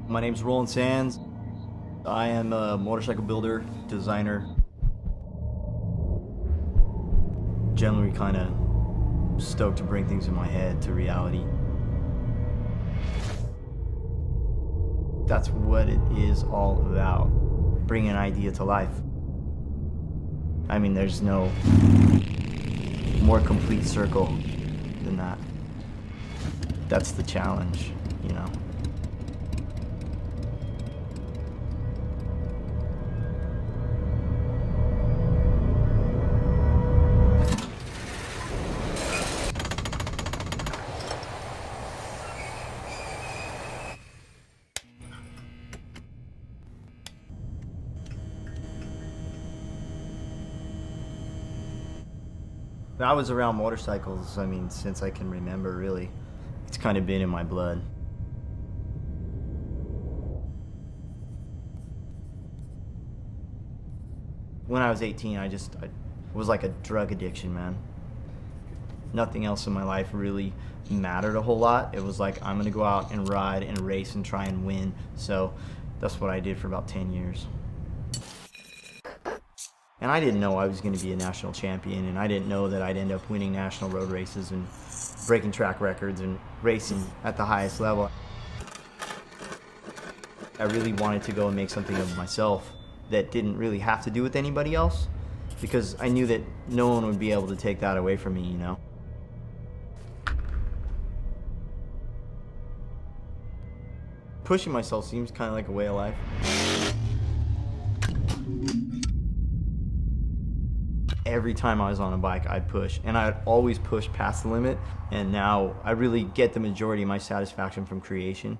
My name's Roland Sands. I am a motorcycle builder, designer. Generally kind of stoked to bring things in my head to reality. That's what it is all about, bringing an idea to life. I mean, there's no more complete circle than that. That's the challenge, you know. I was around motorcycles, I mean, since I can remember, really. It's kind of been in my blood. When I was 18, I was like a drug addiction, man. Nothing else in my life really mattered a whole lot. It was like, I'm gonna go out and ride and race and try and win. So that's what I did for about 10 years. And I didn't know I was going to be a national champion, and I didn't know that I'd end up winning national road races and breaking track records and racing at the highest level. I really wanted to go and make something of myself that didn't really have to do with anybody else, because I knew that no one would be able to take that away from me, you know? Pushing myself seems kind of like a way of life. Every time I was on a bike, I'd push, and I'd always push past the limit, and now I really get the majority of my satisfaction from creation.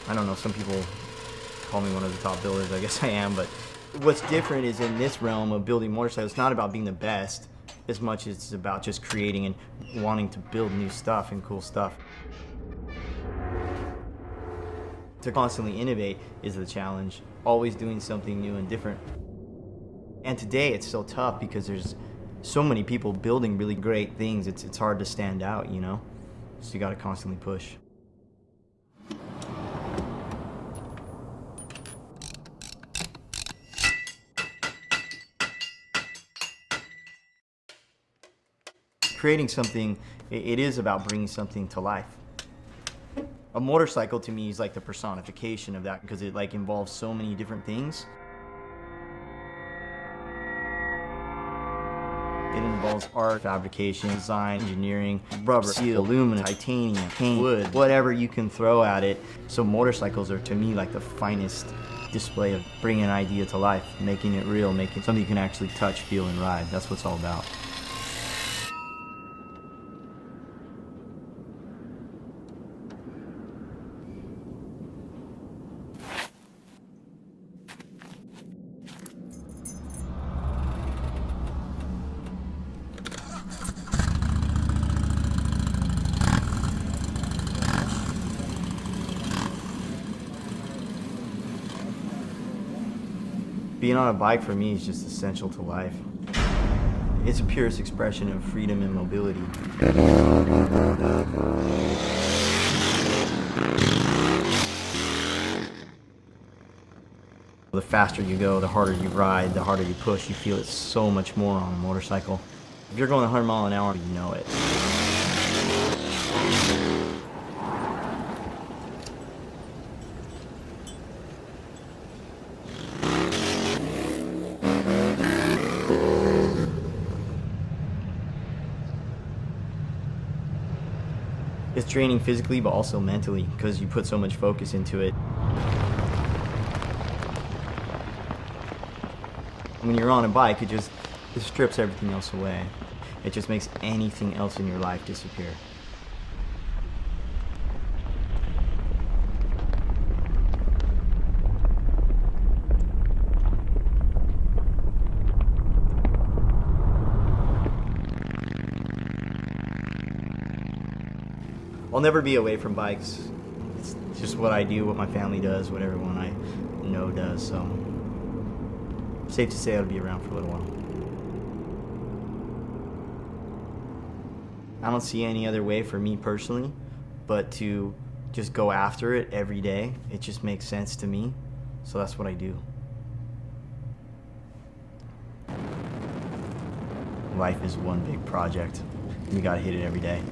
I don't know, some people call me one of the top builders, I guess I am, but what's different is in this realm of building motorcycles, it's not about being the best as much as it's about just creating and wanting to build new stuff and cool stuff. To constantly innovate is the challenge, always doing something new and different. And today it's so tough because there's so many people building really great things, it's hard to stand out, you know? So you gotta constantly push. Creating something, it is about bringing something to life. A motorcycle to me is like the personification of that, because it like involves so many different things. It involves art, fabrication, design, engineering, rubber, steel, aluminum, titanium, paint, wood, whatever you can throw at it. So motorcycles are to me like the finest display of bringing an idea to life, making it real, making something you can actually touch, feel, and ride. That's what it's all about. Being on a bike for me is just essential to life. It's the purest expression of freedom and mobility. The faster you go, the harder you ride, the harder you push. You feel it so much more on a motorcycle. If you're going 100 miles an hour, you know it. It's draining physically, but also mentally, because you put so much focus into it. When you're on a bike, it strips everything else away. It just makes anything else in your life disappear. I'll never be away from bikes. It's just what I do, what my family does, what everyone I know does. So safe to say I'll be around for a little while. I don't see any other way for me personally but to just go after it every day. It just makes sense to me, so that's what I do. Life is one big project. You gotta hit it every day.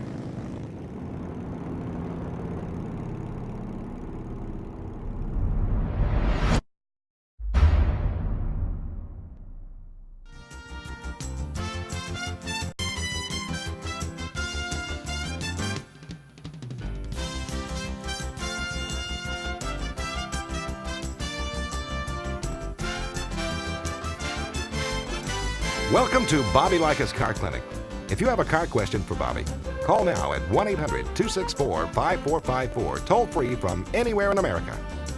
Welcome to Bobby Likis Car Clinic. If you have a car question for Bobby, call now at 1-800-264-5454, toll free from anywhere in America.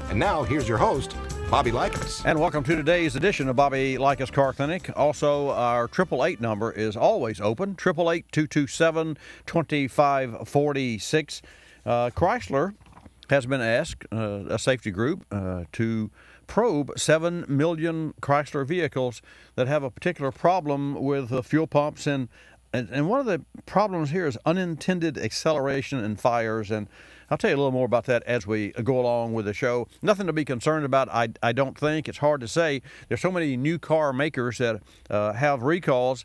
And now, here's your host, Bobby Likis. And welcome to today's edition of Bobby Likis Car Clinic. Also, our 888 number is always open, 888-227-2546. Chrysler has been asked, a safety group, to probe 7 million Chrysler vehicles that have a particular problem with fuel pumps. And one of the problems here is unintended acceleration and fires. And I'll tell you a little more about that as we go along with the show. Nothing to be concerned about, I don't think. It's hard to say. There's so many new car makers that have recalls,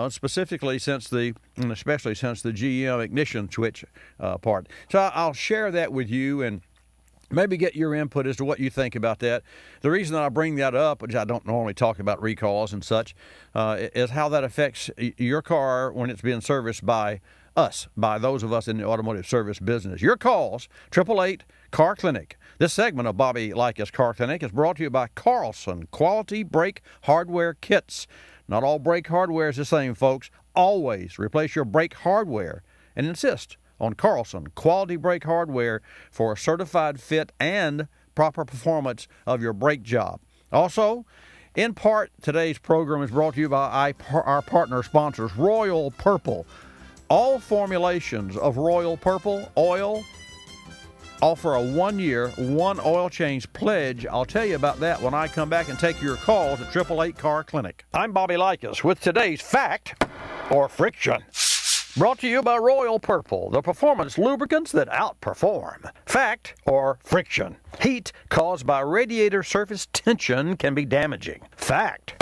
specifically especially since the GM ignition switch part. So I'll share that with you and maybe get your input as to what you think about that. The reason that I bring that up, which I don't normally talk about recalls and such, is how that affects your car when it's being serviced by us, by those of us in the automotive service business. Your calls, 888 Car Clinic. This segment of Bobby Likis Car Clinic is brought to you by Carlson Quality Brake Hardware Kits. Not all brake hardware is the same, folks. Always replace your brake hardware and insist on Carlson Quality Brake Hardware for a certified fit and proper performance of your brake job. Also, in part, today's program is brought to you by our partner sponsors, Royal Purple. All formulations of Royal Purple oil offer a 1-year, 1 oil change pledge. I'll tell you about that when I come back and take your calls at 888 Car Clinic. I'm Bobby Likis with today's Fact or Friction. Brought to you by Royal Purple, the performance lubricants that outperform. Fact or friction. Heat caused by radiator surface tension can be damaging. Fact.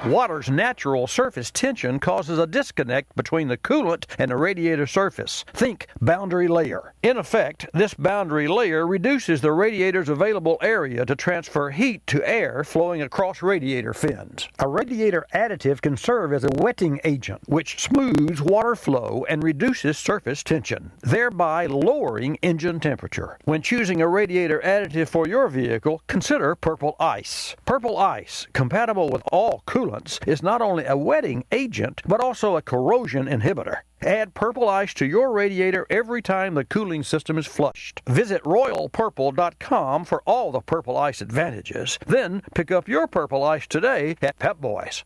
Water's natural surface tension causes a disconnect between the coolant and the radiator surface. Think boundary layer. In effect, this boundary layer reduces the radiator's available area to transfer heat to air flowing across radiator fins. A radiator additive can serve as a wetting agent, which smooths water flow and reduces surface tension, thereby lowering engine temperature. When choosing a radiator additive for your vehicle, consider Purple Ice. Purple Ice, compatible with all coolants, is not only a wetting agent, but also a corrosion inhibitor. Add Purple Ice to your radiator every time the cooling system is flushed. Visit RoyalPurple.com for all the Purple Ice advantages. Then pick up your Purple Ice today at Pep Boys.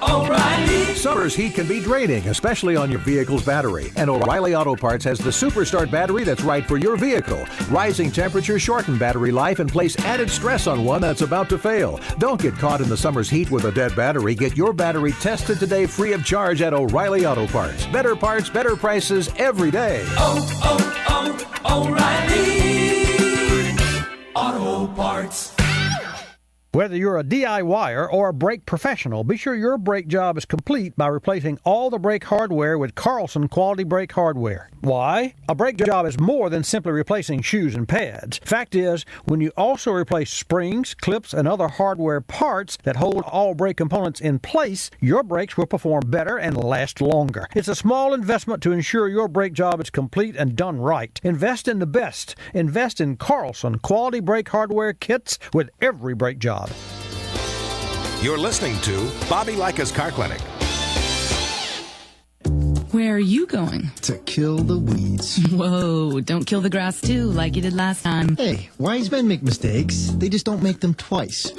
O'Reilly. Summer's heat can be draining, especially on your vehicle's battery. And O'Reilly Auto Parts has the Superstart battery that's right for your vehicle. Rising temperatures shorten battery life and place added stress on one that's about to fail. Don't get caught in the summer's heat with a dead battery. Get your battery tested today free of charge at O'Reilly Auto Parts. Better parts, better prices every day. O'Reilly Auto Parts. Whether you're a DIYer or a brake professional, be sure your brake job is complete by replacing all the brake hardware with Carlson Quality Brake Hardware. Why? A brake job is more than simply replacing shoes and pads. Fact is, when you also replace springs, clips, and other hardware parts that hold all brake components in place, your brakes will perform better and last longer. It's a small investment to ensure your brake job is complete and done right. Invest in the best. Invest in Carlson Quality Brake Hardware kits with every brake job. You're listening to Bobby Likis Car Clinic. Where are you going? To kill the weeds. Whoa, don't kill the grass too, like you did last time. Hey, wise men make mistakes. They just don't make them twice.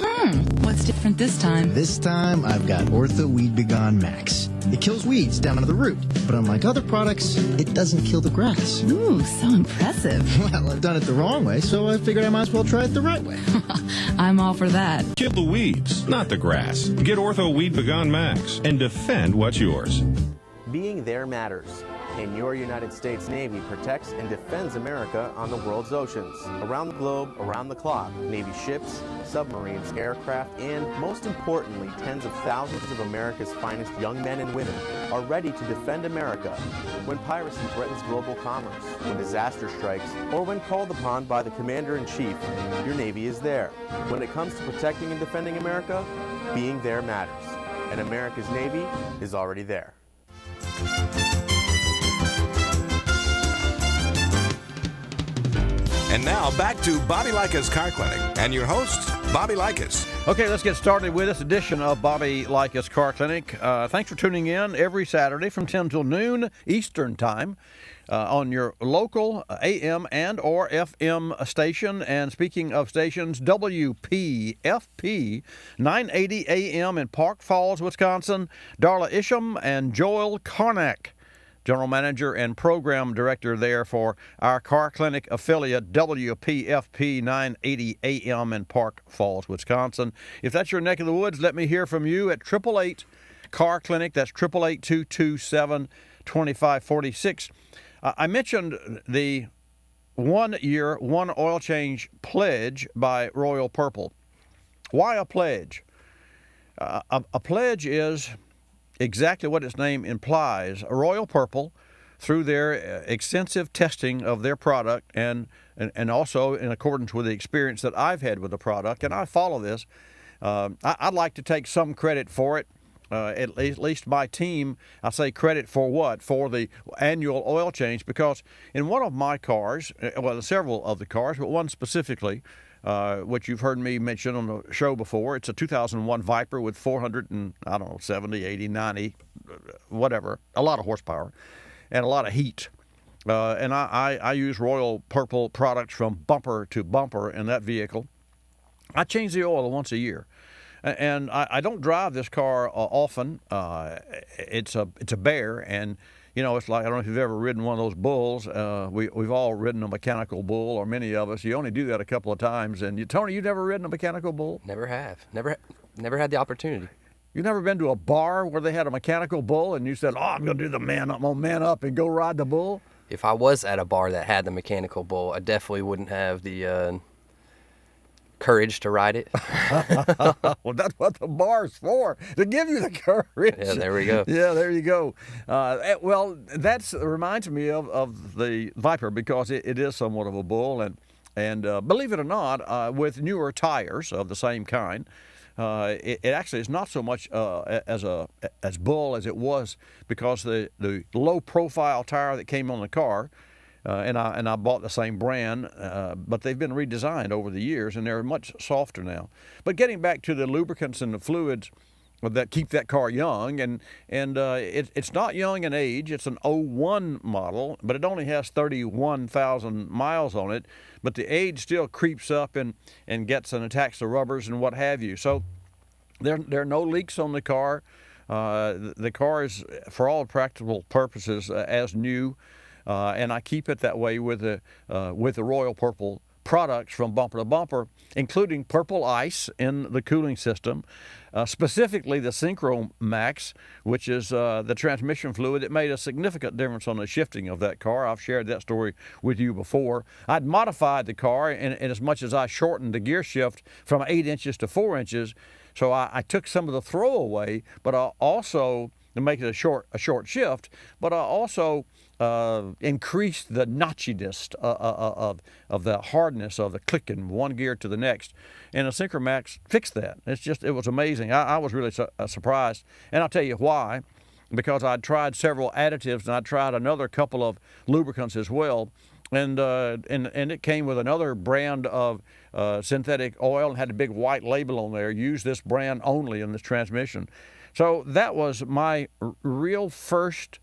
What's different this time? This time, I've got Ortho Weed Begone Max. It kills weeds down to the root, but unlike other products, it doesn't kill the grass. Ooh, so impressive. Well, I've done it the wrong way, so I figured I might as well try it the right way. I'm all for that. Kill the weeds, not the grass. Get Ortho Weed Begone Max and defend what's yours. Being there matters, and your United States Navy protects and defends America on the world's oceans. Around the globe, around the clock, Navy ships, submarines, aircraft, and most importantly, tens of thousands of America's finest young men and women are ready to defend America when piracy threatens global commerce, when disaster strikes, or when called upon by the Commander-in-Chief. Your Navy is there. When it comes to protecting and defending America, being there matters, and America's Navy is already there. And now back to Bobby Likis Car Clinic and your host, Bobby Likis. Okay, let's get started with this edition of Bobby Likis Car Clinic. Thanks for tuning in every Saturday from 10 till noon Eastern Time on your local AM and or FM station. And speaking of stations, WPFP 980 AM in Park Falls, Wisconsin. Darla Isham and Joel Karnak, General Manager and Program Director there for our car clinic affiliate, WPFP 980 AM in Park Falls, Wisconsin. If that's your neck of the woods, let me hear from you at 888 Car Clinic. That's 888-227-2546. I mentioned the 1 year, one oil change pledge by Royal Purple. Why a pledge? A pledge is exactly what its name implies. Royal Purple, through their extensive testing of their product and also in accordance with the experience that I've had with the product, and I follow this, I'd like to take some credit for it. At least my team, I say credit for what? For the annual oil change, because in one of my cars, well, several of the cars, but one specifically, which you've heard me mention on the show before. It's a 2001 Viper with 470, 80, 90, whatever, a lot of horsepower and a lot of heat. And I use Royal Purple products from bumper to bumper in that vehicle. I change the oil once a year. And I don't drive this car often. It's a bear, and you know, it's like, I don't know if you've ever ridden one of those bulls. We've all ridden a mechanical bull, or many of us. You only do that a couple of times. And Tony, you've never ridden a mechanical bull? Never have. Never had the opportunity. You've never been to a bar where they had a mechanical bull, and you said, "Oh, I'm going to do the man up. I'm going to man up and go ride the bull"? If I was at a bar that had the mechanical bull, I definitely wouldn't have the courage to ride it. Well, that's what the bar's for, to give you the courage. Yeah, there we go. Yeah, there you go. Well, that reminds me of the Viper, because it is somewhat of a bull, and believe it or not, with newer tires of the same kind, it actually is not so much as bull as it was, because the low profile tire that came on the car. And I bought the same brand, but they've been redesigned over the years, and they're much softer now. But getting back to the lubricants and the fluids that keep that car young, and it's not young in age. It's an '01 model, but it only has 31,000 miles on it. But the age still creeps up and gets and attacks the rubbers and what have you. So there are no leaks on the car. The car is, for all practical purposes, as new. And I keep it that way with the Royal Purple products from bumper to bumper, including Purple Ice in the cooling system, specifically the Synchro Max, which is the transmission fluid. It made a significant difference on the shifting of that car. I've shared that story with you before. I'd modified the car in as much as I shortened the gear shift from 8 inches to 4 inches. So I took some of the throw away, but I also, to make it a short shift, but I also increased the notchiness of the hardness of the clicking one gear to the next. And the Synchro Max fixed that. It was amazing. I was really surprised. And I'll tell you why. Because I'd tried several additives, and I tried another couple of lubricants as well. And it came with another brand of synthetic oil and had a big white label on there. Use this brand only in this transmission. So that was my real first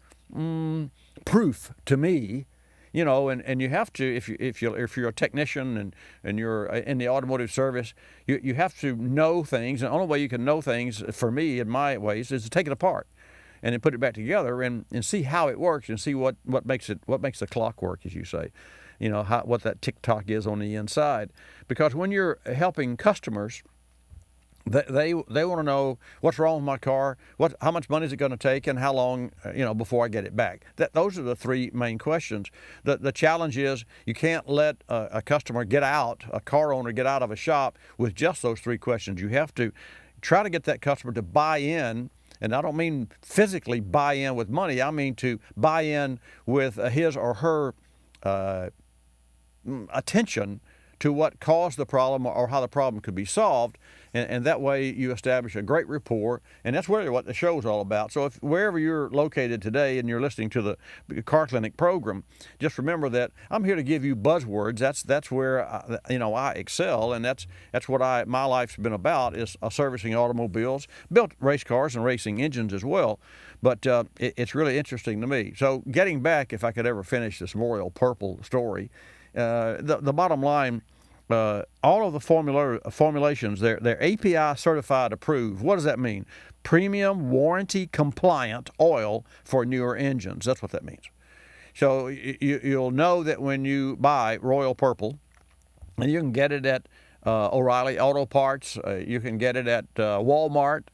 proof to me, you know. And you have to, if you're a technician and you're in the automotive service, you have to know things. And the only way you can know things, for me, in my ways, is to take it apart. and then put it back together and see how it works and see what makes the clock work, as you say. You know, what that tick-tock is on the inside. Because when you're helping customers, they want to know what's wrong with my car, how much money is it going to take, and how long before I get it back. Those are the three main questions. The challenge is you can't let a customer a car owner get out of a shop with just those three questions. You have to try to get that customer to buy in. And I don't mean physically buy in with money. I mean to buy in with his or her attention to what caused the problem or how the problem could be solved, and that way you establish a great rapport, and that's really what the show is all about. So wherever you're located today and you're listening to the Car Clinic program, just remember that I'm here to give you buzzwords. That's where I excel, and that's what my life's been about, is servicing automobiles, built race cars and racing engines as well. But it's really interesting to me. So getting back, if I could ever finish this Royal Purple story, the bottom line, all of the formulations, they're API certified approved. What does that mean? Premium warranty compliant oil for newer engines. That's what that means. So you'll know that when you buy Royal Purple, and you can get it at O'Reilly Auto Parts, you can get it at Walmart,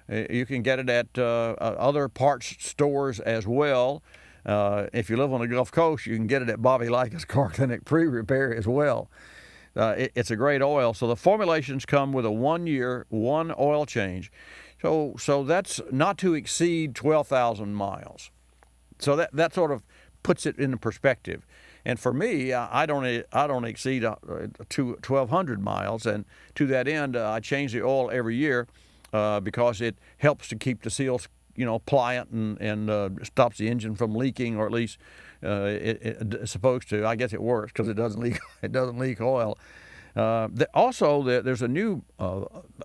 you can get it at other parts stores as well. If you live on the Gulf Coast, you can get it at Bobby Likis Car Clinic Pre-Repair as well. It's a great oil. So the formulations come with a 1 year, one oil change. So that's not to exceed 12,000 miles. So that sort of puts it into perspective. And for me, I don't exceed 1,200 miles, and to that end, I change the oil every year because it helps to keep the seals pliant and stops the engine from leaking, or at least it's supposed to. I guess it works because it doesn't leak. It doesn't leak oil. There's a new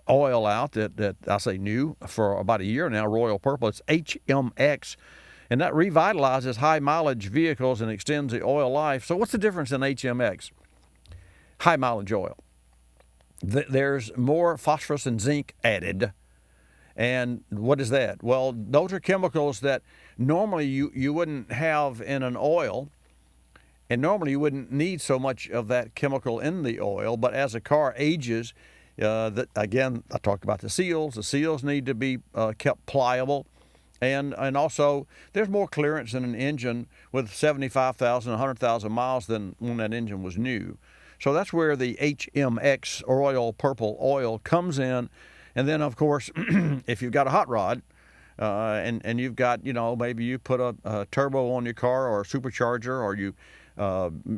oil out that I say new for about a year now. Royal Purple. It's HMX, and that revitalizes high mileage vehicles and extends the oil life. So what's the difference in HMX? High mileage oil. There's more phosphorus and zinc added. And what is that? Well, those are chemicals that normally you wouldn't have in an oil, and normally you wouldn't need so much of that chemical in the oil. But as a car ages, again, I talked about the seals. The seals need to be kept pliable, and also there's more clearance in an engine with 75,000, 100,000 miles than when that engine was new. So that's where the HMX Royal Purple oil comes in. And then, of course, if you've got a hot rod and you've got, maybe you put a turbo on your car or a supercharger, or you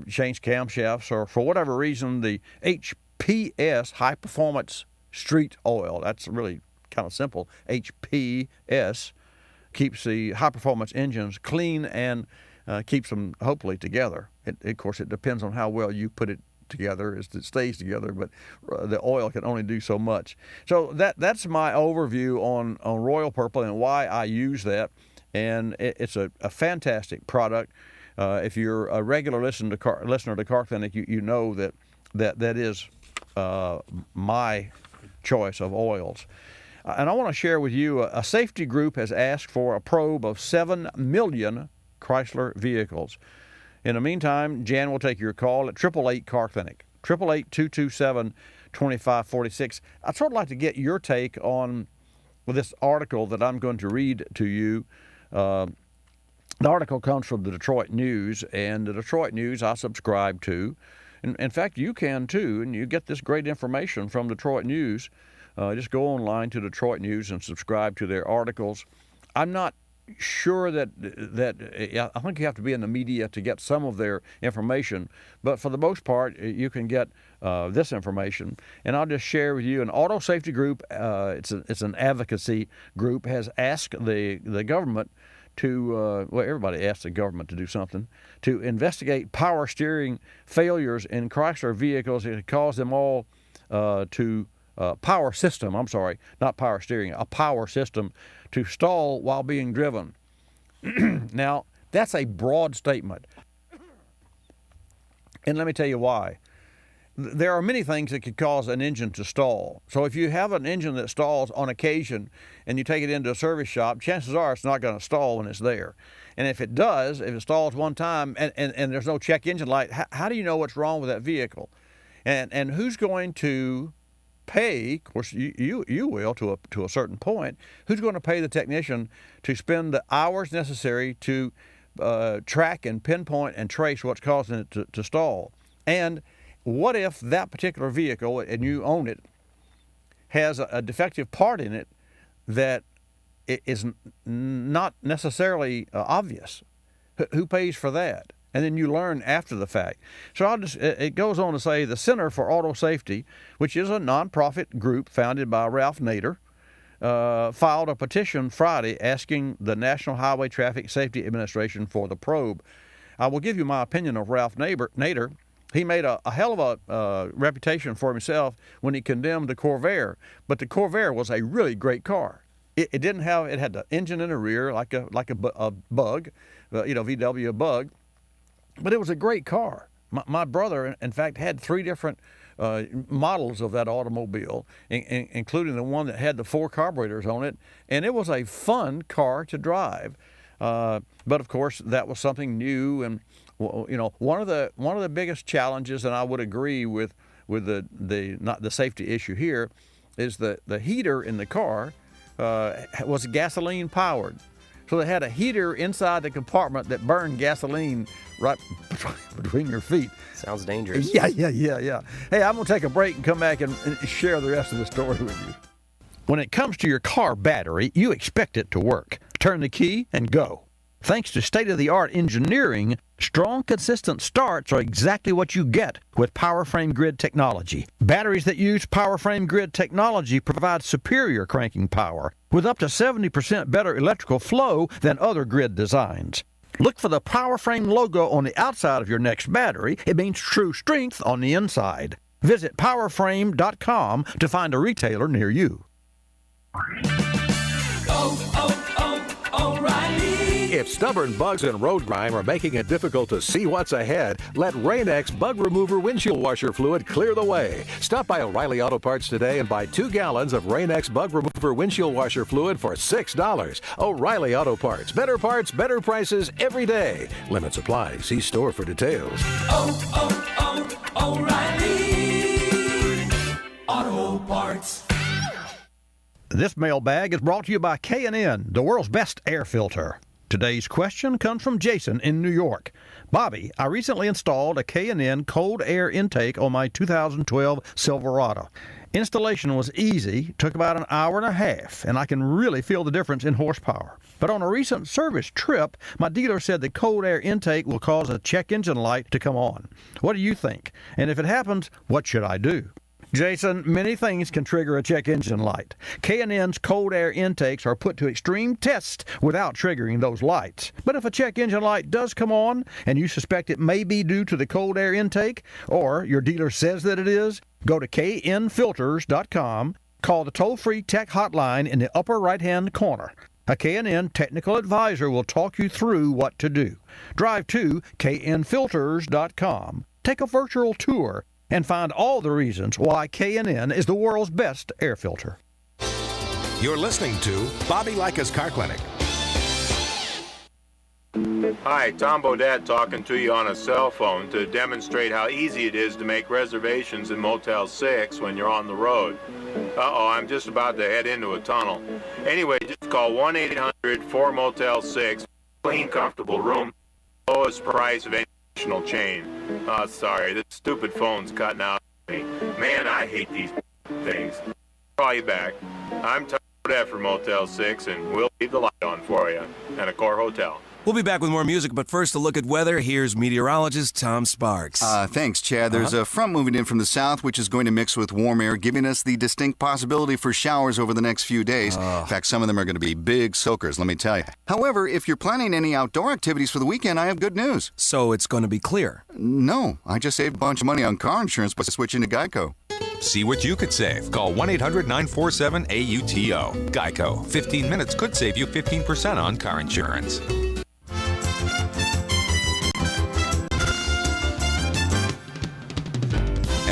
change camshafts, or for whatever reason, the HPS, High Performance Street Oil, that's really kind of simple. HPS keeps the high performance engines clean and keeps them hopefully together. Of course, it depends on how well you put it together, as it stays together, but the oil can only do so much. So that's my overview on Royal Purple and why I use that. And it's a fantastic product. If you're a regular listener to Car Clinic, you know that is my choice of oils. And I want to share with you, a safety group has asked for a probe of 7 million Chrysler vehicles. In the meantime, Jan will take your call at 888 Car Clinic, 888-227-2546. I'd sort of like to get your take on this article that I'm going to read to you. The article comes from the Detroit News, and the Detroit News I subscribe to. In fact, you can too, and you get this great information from Detroit News. Just go online to Detroit News and subscribe to their articles. I'm not sure that I think you have to be in the media to get some of their information, but for the most part, you can get this information. And I'll just share with you, an auto safety group, it's an advocacy group, has asked the government to, everybody asks the government to do something, to investigate power steering failures in Chrysler vehicles that cause them all to power system, I'm sorry, not power steering, a power system to stall while being driven. Now, that's a broad statement. And let me tell you why. there are many things that could cause an engine to stall. So if you have an engine that stalls on occasion and you take it into a service shop, chances are it's not going to stall when it's there. And if it does, if it stalls one time and there's no check engine light, how do you know what's wrong with that vehicle? And who's going to pay? Of course, you will to a certain point. Who's going to pay the technician to spend the hours necessary to track and pinpoint and trace what's causing it to stall? And what if that particular vehicle, and you own it, has a defective part in it that is not necessarily obvious? Who pays for that? And then you learn after the fact. So it goes on to say the Center for Auto Safety, which is a nonprofit group founded by Ralph Nader, filed a petition Friday asking the National Highway Traffic Safety Administration for the probe. I will give you my opinion of Ralph Nader. He made a hell of a reputation for himself when he condemned the Corvair, but the Corvair was a really great car. It had the engine in the rear like a Bug, VW Bug, but it was a great car. My brother, in fact, had 3 different models of that automobile, including the one that had the 4 carburetors on it, and it was a fun car to drive. But of course, that was something new, and one of the biggest challenges, and I would agree with the safety issue here, is the heater in the car was gasoline powered. So they had a heater inside the compartment that burned gasoline right between your feet. Sounds dangerous. Yeah. Hey, I'm going to take a break and come back and share the rest of the story with you. When it comes to your car battery, you expect it to work. Turn the key and go. Thanks to state-of-the-art engineering, strong, consistent starts are exactly what you get with PowerFrame Grid technology. Batteries that use PowerFrame Grid technology provide superior cranking power with up to 70% better electrical flow than other grid designs. Look for the PowerFrame logo on the outside of your next battery. It means true strength on the inside. Visit PowerFrame.com to find a retailer near you. O'Reilly. If stubborn bugs and road grime are making it difficult to see what's ahead, let Rain-X Bug Remover Windshield Washer Fluid clear the way. Stop by O'Reilly Auto Parts today and buy 2 gallons of Rain-X Bug Remover Windshield Washer Fluid for $6. O'Reilly Auto Parts. Better parts, better prices every day. Limits apply. See store for details. O'Reilly Auto Parts. This mailbag is brought to you by K&N, the world's best air filter. Today's question comes from Jason in New York. Bobby, I recently installed a K&N cold air intake on my 2012 Silverado. Installation was easy, took about an hour and a half, and I can really feel the difference in horsepower. But on a recent service trip, my dealer said the cold air intake will cause a check engine light to come on. What do you think? And if it happens, what should I do? Jason, many things can trigger a check engine light. K&N's cold air intakes are put to extreme tests without triggering those lights. But if a check engine light does come on and you suspect it may be due to the cold air intake, or your dealer says that it is, go to knfilters.com, call the toll-free tech hotline in the upper right-hand corner. A K&N technical advisor will talk you through what to do. Drive to knfilters.com, take a virtual tour, and find all the reasons why K&N is the world's best air filter. You're listening to Bobby Likis Car Clinic. Hi, Tom Bodette talking to you on a cell phone to demonstrate how easy it is to make reservations in Motel 6 when you're on the road. Uh-oh, I'm just about to head into a tunnel. Anyway, just call 1-800-4-MOTEL-6. Clean, comfortable room. Lowest price of any national chain. Oh, sorry, this stupid phone's cutting out on me. Man, I hate these things. I'll call you back. I'm Tom Bodette for Motel 6, and we'll leave the light on for you. And Accor Hotel. We'll be back with more music, but first a look at weather. Here's meteorologist Tom Sparks. Thanks, Chad. There's a front moving in from the south, which is going to mix with warm air, giving us the distinct possibility for showers over the next few days. In fact, some of them are going to be big soakers, let me tell you. However, if you're planning any outdoor activities for the weekend, I have good news. So it's going to be clear? No, I just saved a bunch of money on car insurance by switching to Geico. See what you could save. Call 1-800-947-AUTO. Geico. 15 minutes could save you 15% on car insurance.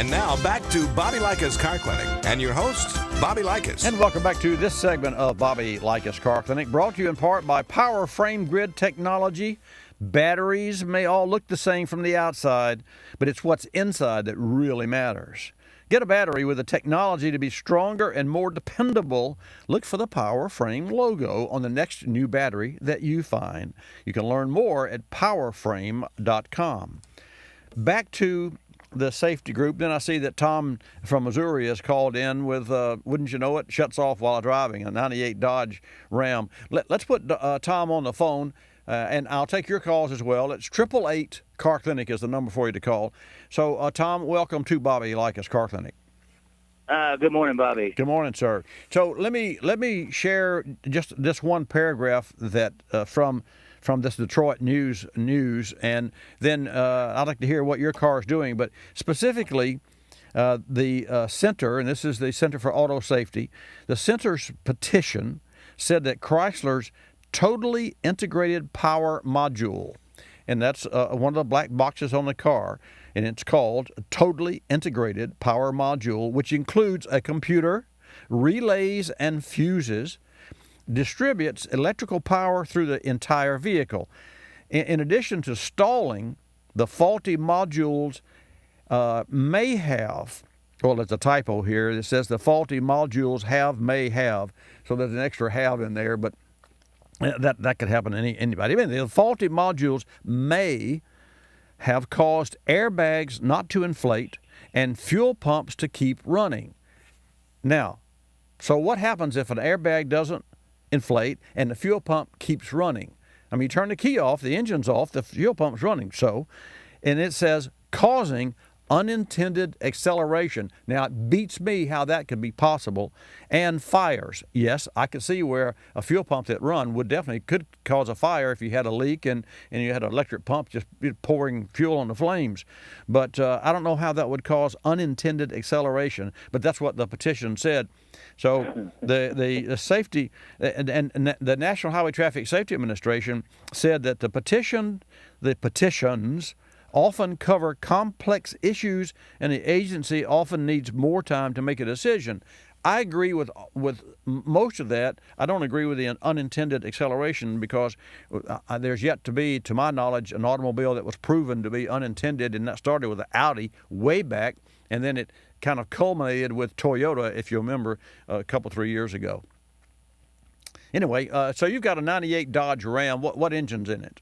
And now back to Bobby Likis Car Clinic and your host, Bobby Likis. And welcome back to this segment of Bobby Likis Car Clinic, brought to you in part by Power Frame Grid Technology. Batteries may all look the same from the outside, but it's what's inside that really matters. Get a battery with the technology to be stronger and more dependable. Look for the Power Frame logo on the next new battery that you find. You can learn more at powerframe.com. Back to the safety group. Then I see that Tom from Missouri has called in with, wouldn't you know it, shuts off while driving, a 98 Dodge Ram. Let's put Tom on the phone, and I'll take your calls as well. It's 888 Car Clinic is the number for you to call. So, Tom, welcome to Bobby Likis Car Clinic. Good morning, Bobby. Good morning, sir. So let me share just this one paragraph that from this Detroit news, and then I'd like to hear what your car is doing. But specifically, the center, and this is the Center for Auto Safety, the center's petition said that Chrysler's totally integrated power module, and that's one of the black boxes on the car, and it's called totally integrated power module, which includes a computer, relays, and fuses, distributes electrical power through the entire vehicle. In addition to stalling, the faulty modules may have, well, there's a typo here. It says the faulty modules may have. So there's an extra have in there, but that could happen to anybody. I mean, the faulty modules may have caused airbags not to inflate and fuel pumps to keep running. Now, so what happens if an airbag doesn't inflate and the fuel pump keeps running? I mean, you turn the key off, the engine's off, the fuel pump's running. So, and it says causing unintended acceleration. Now, it beats me how that could be possible. And fires. Yes, I could see where a fuel pump that could cause a fire if you had a leak and you had an electric pump just pouring fuel on the flames. But I don't know how that would cause unintended acceleration. But that's what the petition said. So the safety and the National Highway Traffic Safety Administration said that the petitions often cover complex issues, and the agency often needs more time to make a decision. I agree with most of that. I don't agree with the unintended acceleration because there's yet to be, to my knowledge, an automobile that was proven to be unintended, and that started with the Audi way back, and then it kind of culminated with Toyota, if you remember, a couple, 3 years ago. Anyway, so you've got a 98 Dodge Ram. What engine's in it?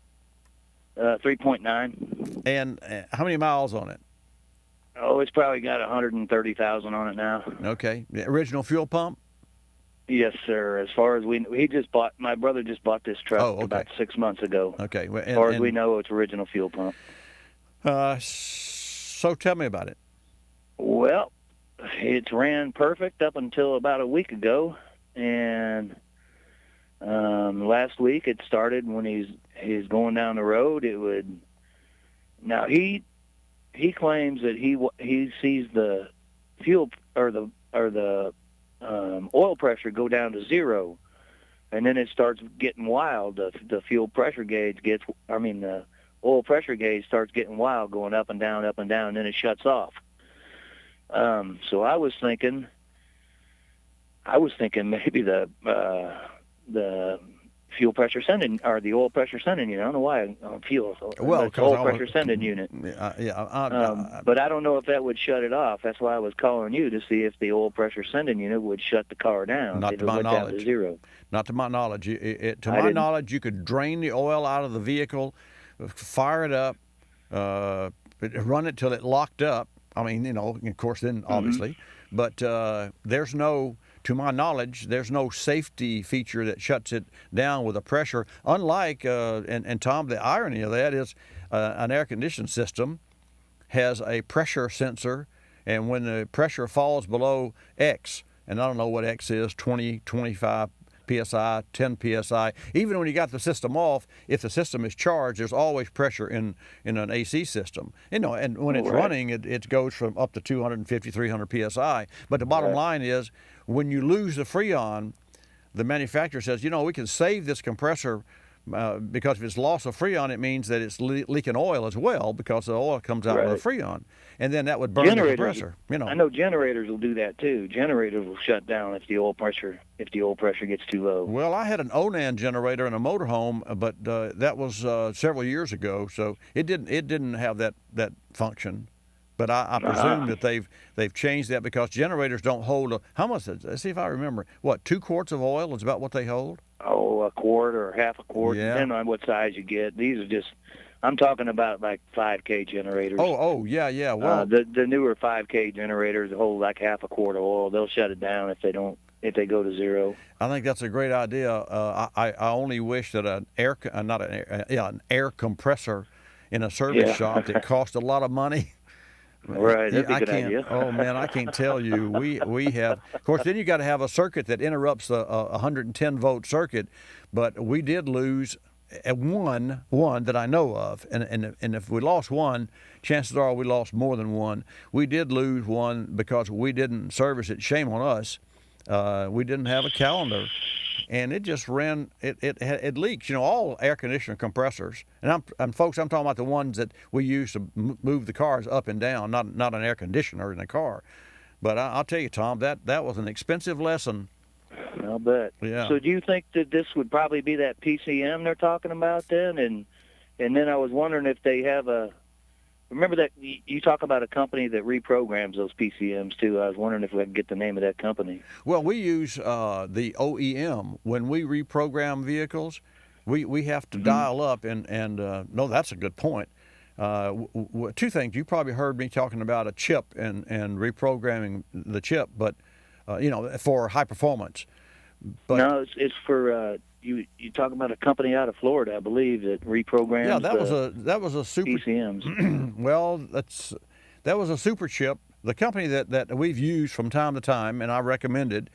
3.9. And how many miles on it? Oh, it's probably got 130,000 on it now. Okay. The original fuel pump? Yes, sir. As far as my brother just bought this truck about 6 months ago. Okay. As far as we know, it's original fuel pump. So tell me about it. Well, it's ran perfect up until about a week ago, and last week it started when he's going down the road. It would. Now he claims that he sees the fuel or the oil pressure go down to zero, and then it starts getting wild. The fuel pressure gauge the oil pressure gauge starts getting wild, going up and down, and then it shuts off. So I was thinking maybe the fuel pressure sending or the oil pressure sending unit. I don't know why fuel. Well, it's oil pressure sending unit. But I don't know if that would shut it off. That's why I was calling you to see if the oil pressure sending unit would shut the car down. Not to my knowledge. To zero. Not to my knowledge. To my knowledge, you could drain the oil out of the vehicle, fire it up, run it till it locked up. I mean, of course, then obviously, but there's no. To my knowledge, there's no safety feature that shuts it down with a pressure. Unlike, and Tom, the irony of that is an air conditioning system has a pressure sensor, and when the pressure falls below X, and I don't know what X is, 20, 25 PSI, 10 PSI, even when you got the system off, if the system is charged, there's always pressure in an AC system. And when it's running, it goes from up to 250, 300 PSI. But the bottom line is, when you lose the Freon, the manufacturer says, we can save this compressor because if it's loss of freon, it means that it's leaking oil as well, because the oil comes out with the freon, and then that would burn the compressor. I know generators will do that too. Generators will shut down if the oil pressure gets too low. Well, I had an Onan generator in a motorhome, but that was several years ago, so it didn't have that function. But I presume that they've changed that, because generators don't hold how much? Let's see if I remember. What, 2 quarts of oil is about what they hold? Oh, a quart or half a quart, yeah. depending on what size you get. These are just, I'm talking about like 5K generators. Oh, yeah. Well, the newer 5K generators hold like half a quart of oil. They'll shut it down if they go to zero. I think that's a great idea. I only wish that an air compressor in a service shop that cost a lot of money. Right, that'd be a good idea. Oh man, I can't tell you. We have, of course. Then you got to have a circuit that interrupts a 110 volt circuit. But we did lose one that I know of, and if we lost one, chances are we lost more than one. We did lose one because we didn't service it. Shame on us. We didn't have a calendar. And it just ran. It leaks. You know, all air conditioner compressors. And folks, I'm talking about the ones that we use to move the cars up and down, not an air conditioner in the car. But I'll tell you, Tom, that was an expensive lesson. I'll bet. Yeah. So do you think that this would probably be that PCM they're talking about then? And then I was wondering if they have a. Remember that you talk about a company that reprograms those PCMs too. I was wondering if we could get the name of that company. Well, we use the OEM when we reprogram vehicles. We have to dial up and no, that's a good point. 2 things. You probably heard me talking about a chip and reprogramming the chip, but for high performance. But no, it's for. You talk about a company out of Florida, I believe, that reprograms. Yeah, that was a super PCMs. Well, that was a super chip. The company that we've used from time to time, and I recommended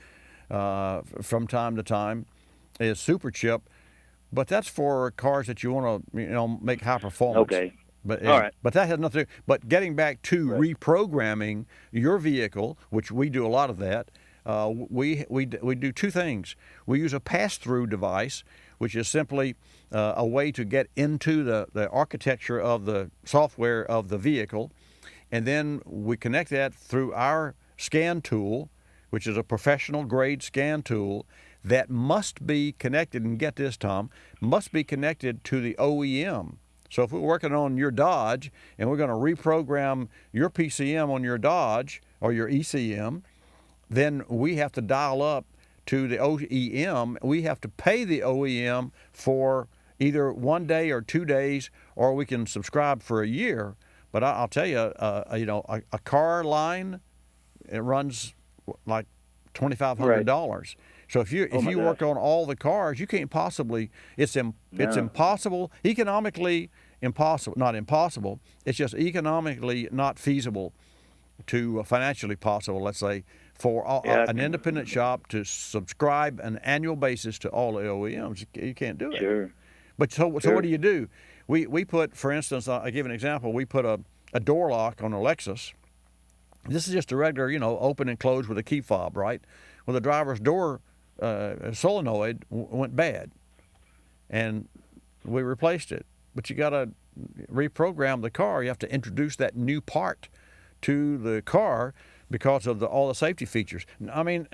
from time to time, is Super Chip. But that's for cars that you want to make high performance. Okay. But all right. But that has nothing. But getting back to reprogramming your vehicle, which we do a lot of that. We do 2 things. We use a pass-through device, which is simply a way to get into the architecture of the software of the vehicle, and then we connect that through our scan tool, which is a professional-grade scan tool that must be connected, and get this, Tom, must be connected to the OEM. So if we're working on your Dodge and we're going to reprogram your PCM on your Dodge or your ECM, then we have to dial up to the OEM. We have to pay the OEM for either 1 day or 2 days, or we can subscribe for a year. But I'll tell you, a car line, it runs like $2,500. So if you work on all the cars, you can't possibly. It's impossible, economically impossible. Not impossible. It's just economically not feasible to financially possible. Let's say. For an independent shop to subscribe an annual basis to all the OEMs. You can't do it. Sure. But so what do you do? We put, for instance, I'll give an example. We put a door lock on a Lexus. This is just a regular, open and close with a key fob, right? Well, the driver's door solenoid went bad, and we replaced it. But you got to reprogram the car. You have to introduce that new part to the car, because of all the safety features. I mean,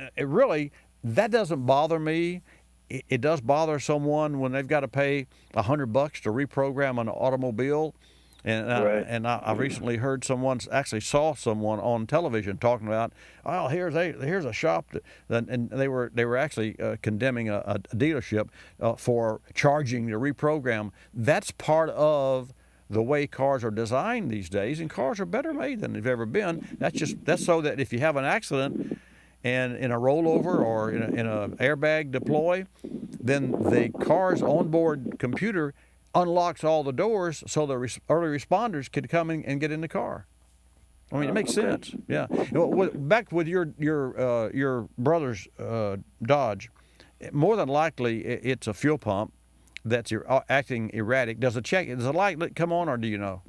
that doesn't bother me. It does bother someone when they've got to pay $100 to reprogram an automobile. And I recently heard saw someone on television talking about, oh, here's a shop and they were actually condemning a dealership for charging the reprogram. That's part of the way cars are designed these days, and cars are better made than they've ever been. That's so that if you have an accident and in a rollover or in an airbag deploy, then the car's onboard computer unlocks all the doors so the early responders could come in and get in the car. I mean, it makes sense. Yeah. Back with your brother's Dodge, more than likely it's a fuel pump that's acting erratic. Does a light come on, or do you know?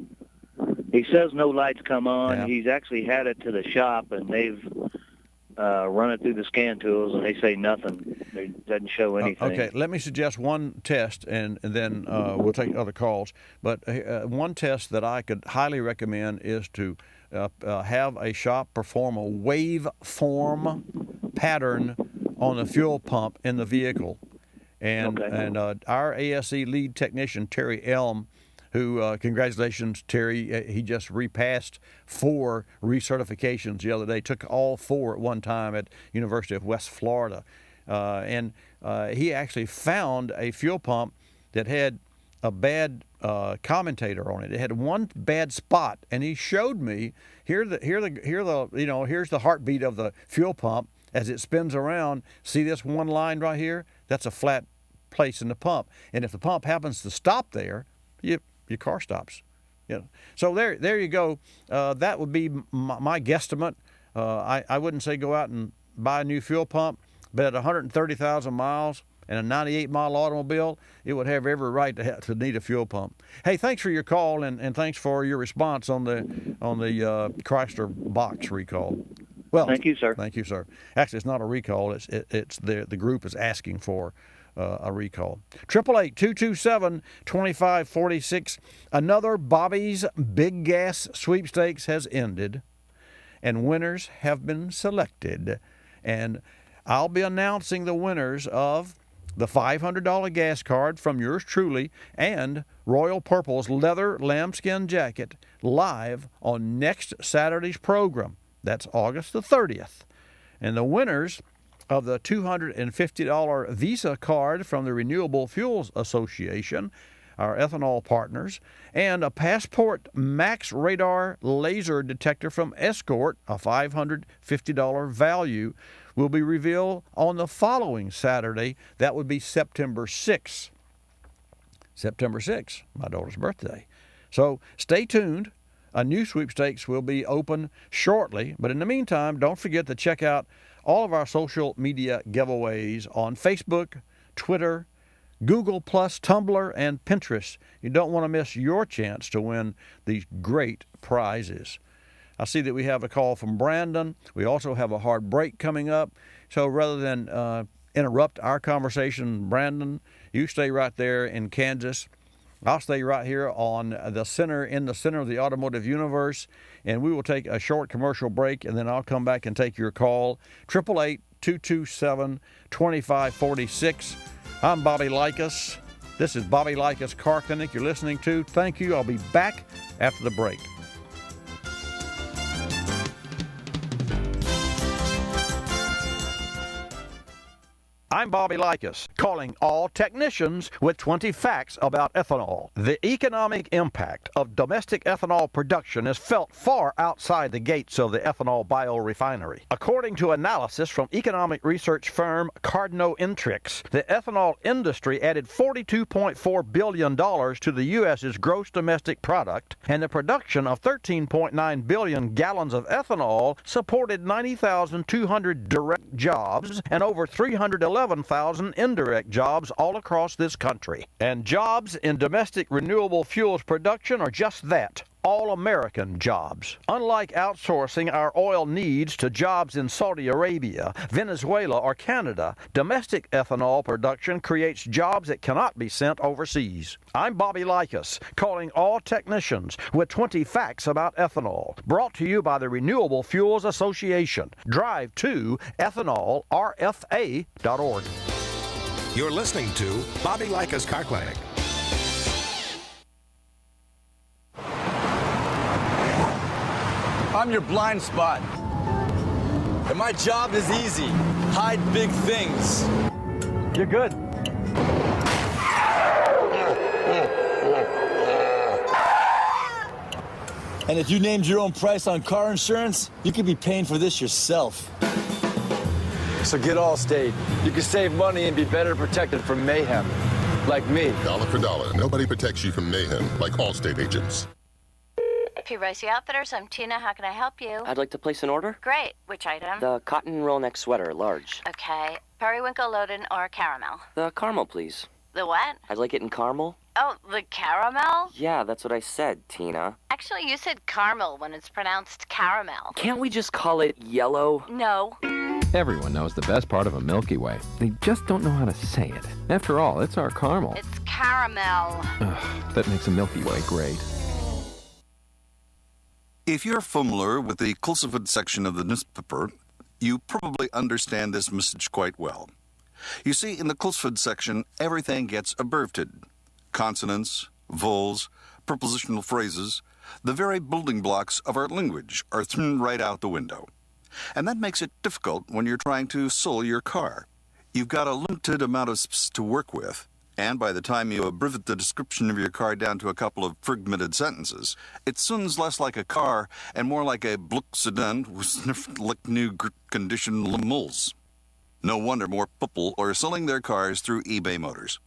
He says no lights come on. Yeah. He's actually had it to the shop, and they've run it through the scan tools, and they say nothing. It doesn't show anything. Okay, let me suggest one test, and then we'll take other calls. But one test that I could highly recommend is to have a shop perform a waveform pattern on the fuel pump in the vehicle. And our ASE lead technician, Terry Elm, who, congratulations, Terry, he just repassed 4 recertifications the other day, took all 4 at one time at University of West Florida. And he actually found a fuel pump that had a bad commentator on it. It had one bad spot, and he showed me here's the heartbeat of the fuel pump as it spins around. See this one line right here? That's a flat place in the pump, and if the pump happens to stop there, your car stops. So there you go. That would be my guesstimate. I wouldn't say go out and buy a new fuel pump, but at 130,000 miles and a 98-mile automobile, it would have every right to need a fuel pump. Hey, thanks for your call, and thanks for your response on the Chrysler box recall. Well, thank you, sir. Thank you, sir. Actually, it's not a recall. It's the group is asking for a recall. 888-227-2546. Another Bobby's Big Gas Sweepstakes has ended, and winners have been selected. And I'll be announcing the winners of the $500 gas card from yours truly and Royal Purple's leather lambskin jacket live on next Saturday's program. That's August the 30th. And the winners of the $250 Visa card from the Renewable Fuels Association, our ethanol partners, and a Passport Max Radar laser detector from Escort, a $550 value, will be revealed on the following Saturday. That would be September 6th. September 6th, my daughter's birthday. So stay tuned. A new sweepstakes will be open shortly. But in the meantime, don't forget to check out all of our social media giveaways on Facebook, Twitter, Google+, Tumblr, and Pinterest. You don't want to miss your chance to win these great prizes. I see that we have a call from Brandon. We also have a hard break coming up. So rather than interrupt our conversation, Brandon, you stay right there in Kansas. I'll stay right here in the center of the automotive universe, and we will take a short commercial break, and then I'll come back and take your call. 888-227-2546. I'm Bobby Likis. This is Bobby Likis Car Clinic you're listening to. Thank you. I'll be back after the break. I'm Bobby Likis, calling all technicians with 20 facts about ethanol. The economic impact of domestic ethanol production is felt far outside the gates of the ethanol biorefinery. According to analysis from economic research firm Cardno Intrix, the ethanol industry added $42.4 billion to the U.S.'s gross domestic product, and the production of 13.9 billion gallons of ethanol supported 90,200 direct jobs and over 311,000 indirect jobs all across this country. And jobs in domestic renewable fuels production are just that. All-American jobs. Unlike outsourcing our oil needs to jobs in Saudi Arabia, Venezuela, or Canada, domestic ethanol production creates jobs that cannot be sent overseas. I'm Bobby Likis, calling all technicians with 20 facts about ethanol. Brought to you by the Renewable Fuels Association. Drive to ethanolrfa.org. You're listening to Bobby Likis Car Clinic. I'm your blind spot. And my job is easy. Hide big things. You're good. And if you named your own price on car insurance, you could be paying for this yourself. So get Allstate. You can save money and be better protected from mayhem. Like me. Dollar for dollar. Nobody protects you from mayhem like Allstate agents. P. Ricey Outfitters, I'm Tina. How can I help you? I'd like to place an order. Great. Which item? The cotton roll neck sweater, large. Okay. Periwinkle, Loden, or caramel? The caramel, please. The what? I'd like it in caramel. Oh, the caramel? Yeah, that's what I said, Tina. Actually, you said caramel when it's pronounced caramel. Can't we just call it yellow? No. Everyone knows the best part of a Milky Way. They just don't know how to say it. After all, it's our caramel. It's caramel. Ugh, that makes a Milky Way great. If you're familiar with the classified section of the newspaper, you probably understand this message quite well. You see, in the classified section, everything gets abbreviated. Consonants, vowels, prepositional phrases, the very building blocks of our language are thrown right out the window. And that makes it difficult when you're trying to sell your car. You've got a limited amount of space to work with, and by the time you abbreviate the description of your car down to a couple of fragmented sentences, it sounds less like a car and more like a Bluck sedan with sniffed like new condition limos. No wonder more people are selling their cars through eBay Motors.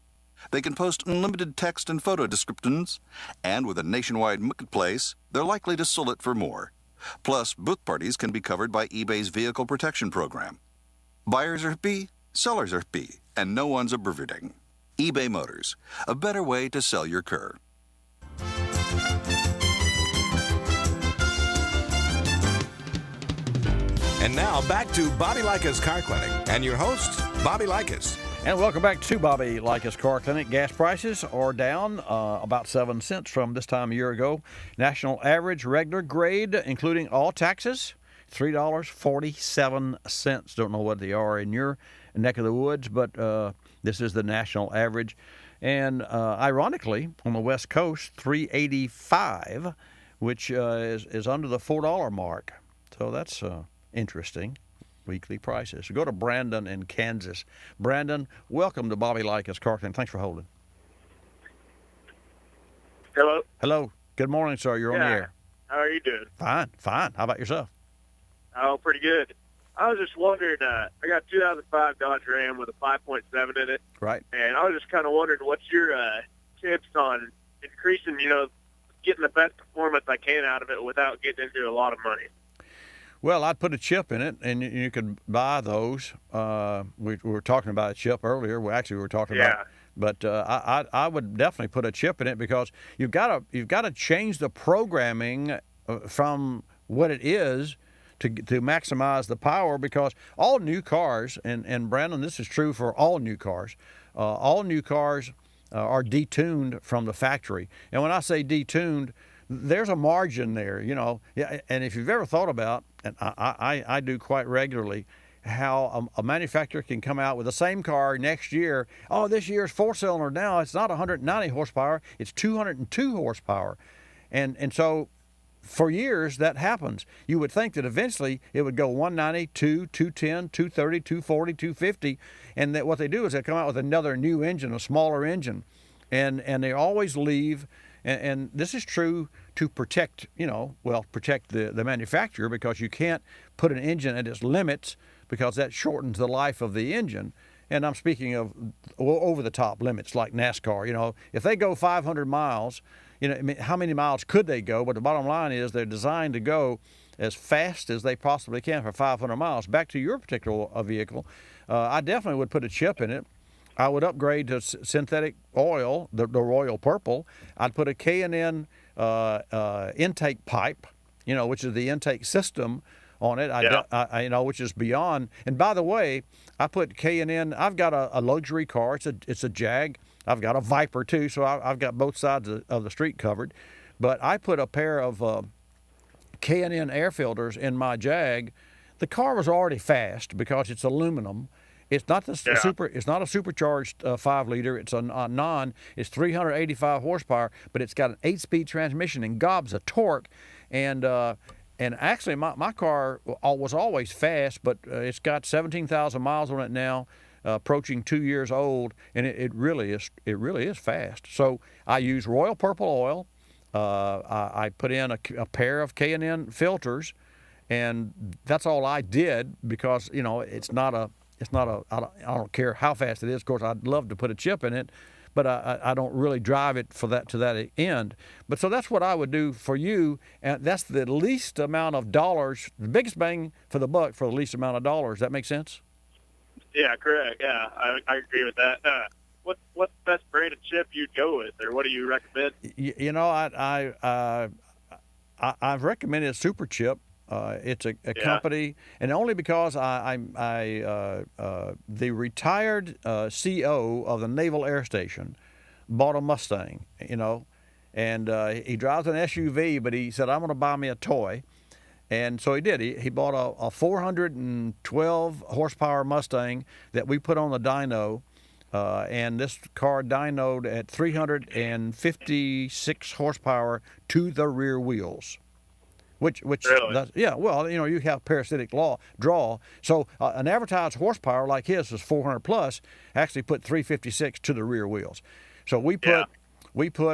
They can post unlimited text and photo descriptions, and with a nationwide marketplace, they're likely to sell it for more. Plus, both parties can be covered by eBay's Vehicle Protection Program. Buyers are happy, sellers are happy, and no one's abbreviating. eBay Motors, a better way to sell your car. And now back to Bobby Likis Car Clinic and your host, Bobby Likis. And welcome back to Bobby Likis Car Clinic. Gas prices are down about 7 cents from this time a year ago. National average regular grade, including all taxes, $3.47. Don't know what they are in your neck of the woods, but this is the national average. And ironically, on the West Coast, $3.85, which is under the $4 mark. So that's interesting. Weekly prices. Go to Brandon in Kansas. Brandon, welcome to Bobby Likis Car Clinic. Thanks for holding. Hello. Hello. Good morning, sir. You're on the air. How are you doing? Fine. How about yourself? Oh, pretty good. I was just wondering, I got a 2005 Dodge Ram with a 5.7 in it. Right. And I was just kind of wondering, what's your tips on increasing, getting the best performance I can out of it without getting into a lot of money? Well, I'd put a chip in it, and you could buy those. We were talking about a chip earlier. We were talking about, but I would definitely put a chip in it because you've got to change the programming from what it is to maximize the power. Because all new cars, and Brandon, this is true for all new cars. All new cars are detuned from the factory, and when I say detuned, there's a margin there, Yeah, and if you've ever thought about, and I do quite regularly, how a manufacturer can come out with the same car next year. Oh, this year's four-cylinder now, it's not 190 horsepower, it's 202 horsepower. And so for years that happens. You would think that eventually it would go 190, 210, 230, 240, 250, and that what they do is they come out with another new engine, a smaller engine, and they always leave. And this is true to protect, protect the manufacturer, because you can't put an engine at its limits because that shortens the life of the engine. And I'm speaking of over-the-top limits like NASCAR. If they go 500 miles, how many miles could they go? But the bottom line is they're designed to go as fast as they possibly can for 500 miles. Back to your particular vehicle, I definitely would put a chip in it. I would upgrade to synthetic oil, the Royal Purple. I'd put a K&N intake pipe, which is the intake system on it. Which is beyond. And by the way, I put K&N. I've got a luxury car. It's a Jag. I've got a Viper too, so I've got both sides of the street covered. But I put a pair of K&N air filters in my Jag. The car was already fast because it's aluminum. It's not It's not a supercharged 5-liter. It's a non. It's 385 horsepower, but it's got an 8-speed transmission and gobs of torque. And actually, my car was always fast, but it's got 17,000 miles on it now, approaching 2 years old, and it really is fast. So I use Royal Purple oil. I put in a pair of K&N filters, and that's all I did because it's not a. I don't care how fast it is. Of course, I'd love to put a chip in it, but I don't really drive it to that end. But so that's what I would do for you, and that's the least amount of dollars, the biggest bang for the buck for the least amount of dollars. That make sense? Yeah, correct. Yeah, I agree with that. What's the best brand of chip you'd go with, or what do you recommend? I've recommended Super Chip. It's a company, and only because the retired CO of the Naval Air Station bought a Mustang, and he drives an SUV, but he said, I'm going to buy me a toy. And so he did. He bought a 412 horsepower Mustang that we put on the dyno, and this car dynoed at 356 horsepower to the rear wheels. Which Really? You have parasitic draw. So an advertised horsepower like his was 400 plus, actually put 356 to the rear wheels. So we put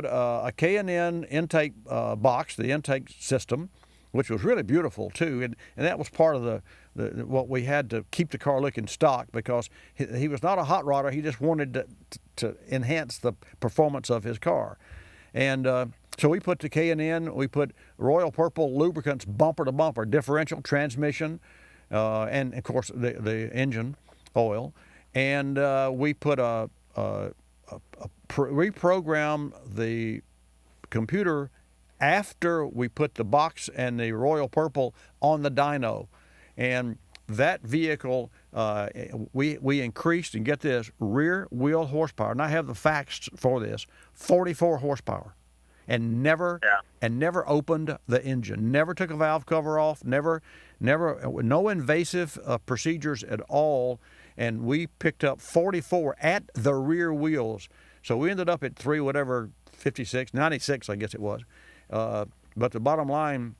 a K&N intake box, the intake system, which was really beautiful too, and that was part of the what we had to keep the car looking stock, because he was not a hot rodder. He just wanted to enhance the performance of his car, and so we put the K&N, we put Royal Purple lubricants, bumper to bumper, differential, transmission, and of course the engine oil, and we put reprogram the computer after we put the box and the Royal Purple on the dyno. And that vehicle, we increased, and get this, rear wheel horsepower, and I have the facts for this, 44 horsepower, and never opened the engine, never took a valve cover off, never, no invasive procedures at all, and we picked up 44 at the rear wheels. So we ended up at 96, I guess it was. But the bottom line,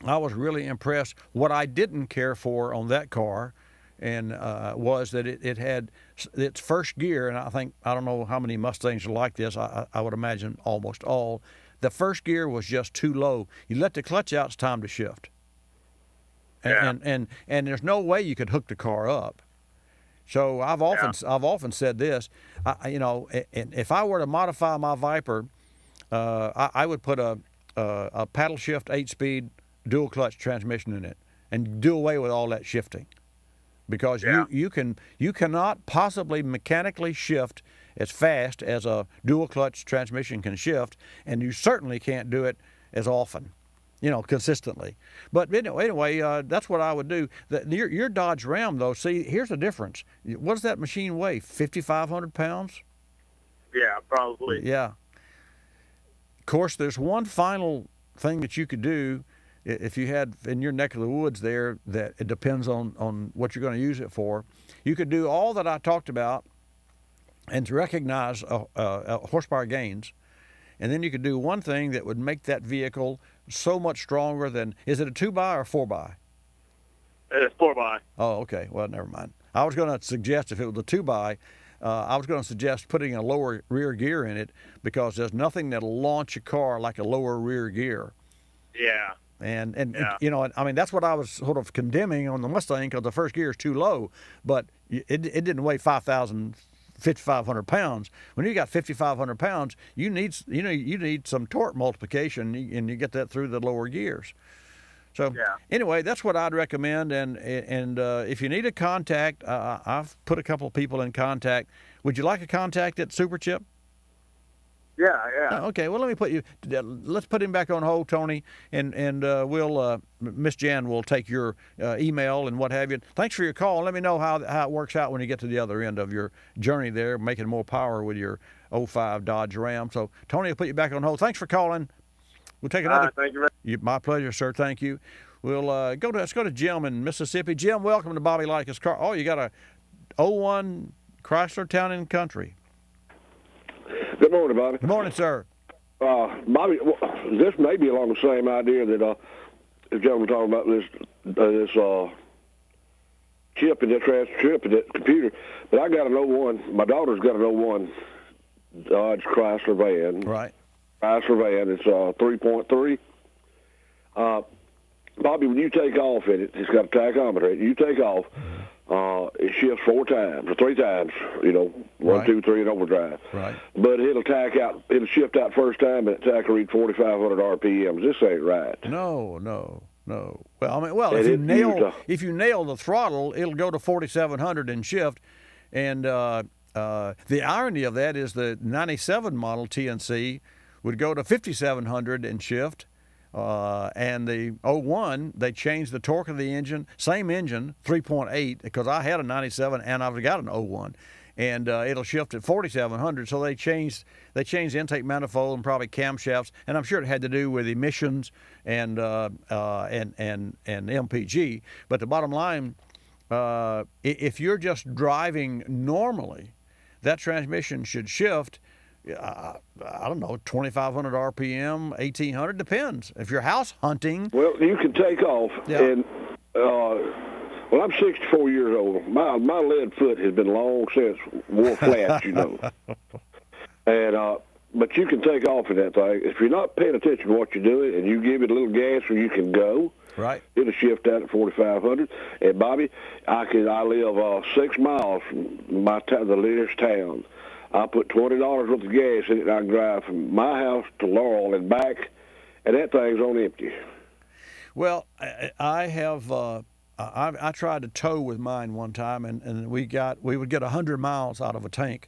I was really impressed. What I didn't care for on that car and was that it had its first gear, and I don't know how many Mustangs are like this, I would imagine almost all. The first gear was just too low. You let the clutch out, it's time to shift. And there's no way you could hook the car up. So I've often said this, if I were to modify my Viper, I would put a paddle shift 8-speed dual clutch transmission in it and do away with all that shifting, because you cannot possibly mechanically shift as fast as a dual clutch transmission can shift, and you certainly can't do it as often, consistently. But anyway, that's what I would do. Your Dodge Ram, though, see, here's the difference. What does that machine weigh? 5,500 pounds? Yeah, probably. Yeah. Of course, there's one final thing that you could do if you had in your neck of the woods there, that it depends on what you're going to use it for. You could do all that I talked about and recognize horsepower gains, and then you could do one thing that would make that vehicle so much stronger than, is it a 2x or 4x? It's 4x. Oh, okay. Well, never mind. I was going to suggest if it was a 2x, I was going to suggest putting a lower rear gear in it, because there's nothing that'll launch a car like a lower rear gear. Yeah. And that's what I was sort of condemning on the Mustang, because the first gear is too low, but it didn't weigh 5,500 pounds. When you got 5,500 pounds, you need some torque multiplication, and you get that through the lower gears. So anyway, that's what I'd recommend. And if you need a contact, I've put a couple of people in contact. Would you like a contact at Superchip? Yeah. Okay. Well, let's put him back on hold, Tony, and we'll Miss Jan will take your email and what have you. Thanks for your call. Let me know how it works out when you get to the other end of your journey there, making more power with your 05 Dodge Ram. So Tony will put you back on hold. Thanks for calling. We'll take another. Thank you. My pleasure, sir. Thank you. Let's go to Jim in Mississippi. Jim, welcome to Bobby Likis Car. Oh, you got a 01 Chrysler Town and Country. Good morning, Bobby. Good morning, sir. Bobby, this may be along the same idea that the gentleman talking about this chip in that chip in that computer. But I got an 01. My daughter's got an 01 Dodge Chrysler van. Right. Chrysler van. It's 3.3. Bobby, when you take off in it, it's got a tachometer. You take off, it shifts 4 times or 3 times. 1, 2, 3 in overdrive. Right. But it'll shift out first time, and it tack will read 4,500 RPMs. This ain't right. No. Well, if you nail the throttle, it'll go to 4,700 and shift. And the irony of that is the '97 model TNC would go to 5,700 and shift And the 01, they changed the torque of the engine, same engine, 3.8, because I had a 97 and I've got an 01. And it'll shift at 4,700. So they changed the intake manifold and probably camshafts, and I'm sure it had to do with emissions and MPG. But the bottom line, if you're just driving normally, that transmission should shift. I don't know, 2,500 RPM, 1,800, depends. If you're house hunting, well, you can take off and. Well, I'm 64 years old. My lead foot has been long since wore flats, you know. And but you can take off in that thing if you're not paying attention to what you're doing, and you give it a little gas where you can go. Right. It'll shift out at 4,500. And Bobby, I live 6 miles from the nearest town. I put $20 worth of gas in it, and I can drive from my house to Laurel and back, and that thing's on empty. Well, I have. I tried to tow with mine one time, and we would get 100 miles out of a tank,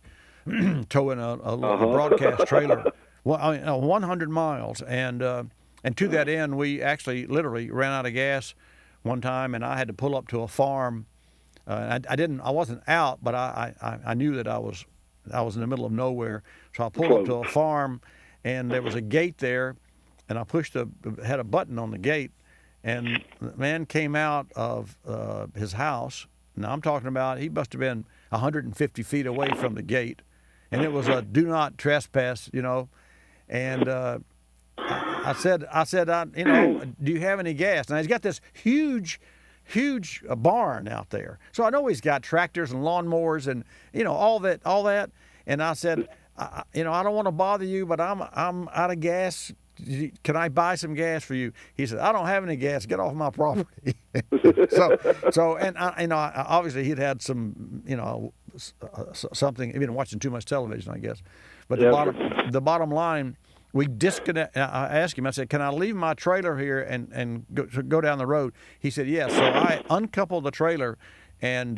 towing a broadcast trailer. Well, 100 miles, and to that end, we actually literally ran out of gas one time, and I had to pull up to a farm. I wasn't out, but I knew that I was in the middle of nowhere, so I pulled up to a farm, and there was a gate there, and I had a button on the gate. And the man came out of his house. Now, I'm talking about he must have been 150 feet away from the gate. And it was a do not trespass, you know. And I said, you know, do you have any gas? Now, he's got this huge barn out there. So I know he's got tractors and lawnmowers and, you know, all that. And I said, you know, I don't want to bother you, but I'm out of gas. Can I buy some gas for you? He said, I don't have any gas. Get off my property. And obviously he'd had some, you know, something. He'd been watching too much television, I guess. But the bottom line, we disconnect. I asked him. I said, can I leave my trailer here and go down the road? He said, yes. So I uncoupled the trailer, and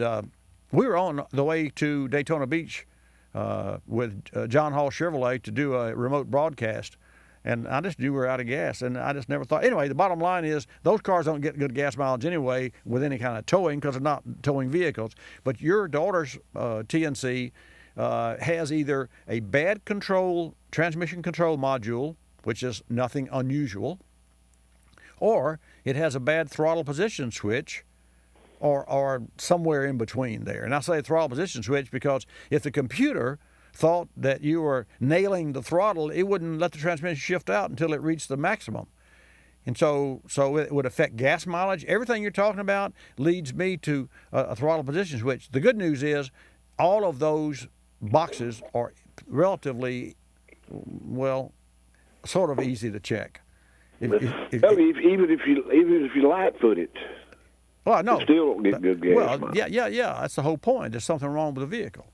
we were on the way to Daytona Beach with John Hall Chevrolet to do a remote broadcast. And I just knew we were out of gas, and I just never thought. Anyway, the bottom line is those cars don't get good gas mileage anyway with any kind of towing because they're not towing vehicles. But your daughter's TNC has either a bad transmission control module, which is nothing unusual, or it has a bad throttle position switch, or somewhere in between there. And I say throttle position switch because if the computer thought that you were nailing the throttle, it wouldn't let the transmission shift out until it reached the maximum. And so it would affect gas mileage. Everything you're talking about leads me to a throttle position switch. The good news is all of those boxes are relatively, well, sort of easy to check. Even if you light foot it, well, no, you still don't get good gas mileage. Yeah. That's the whole point. There's something wrong with the vehicle.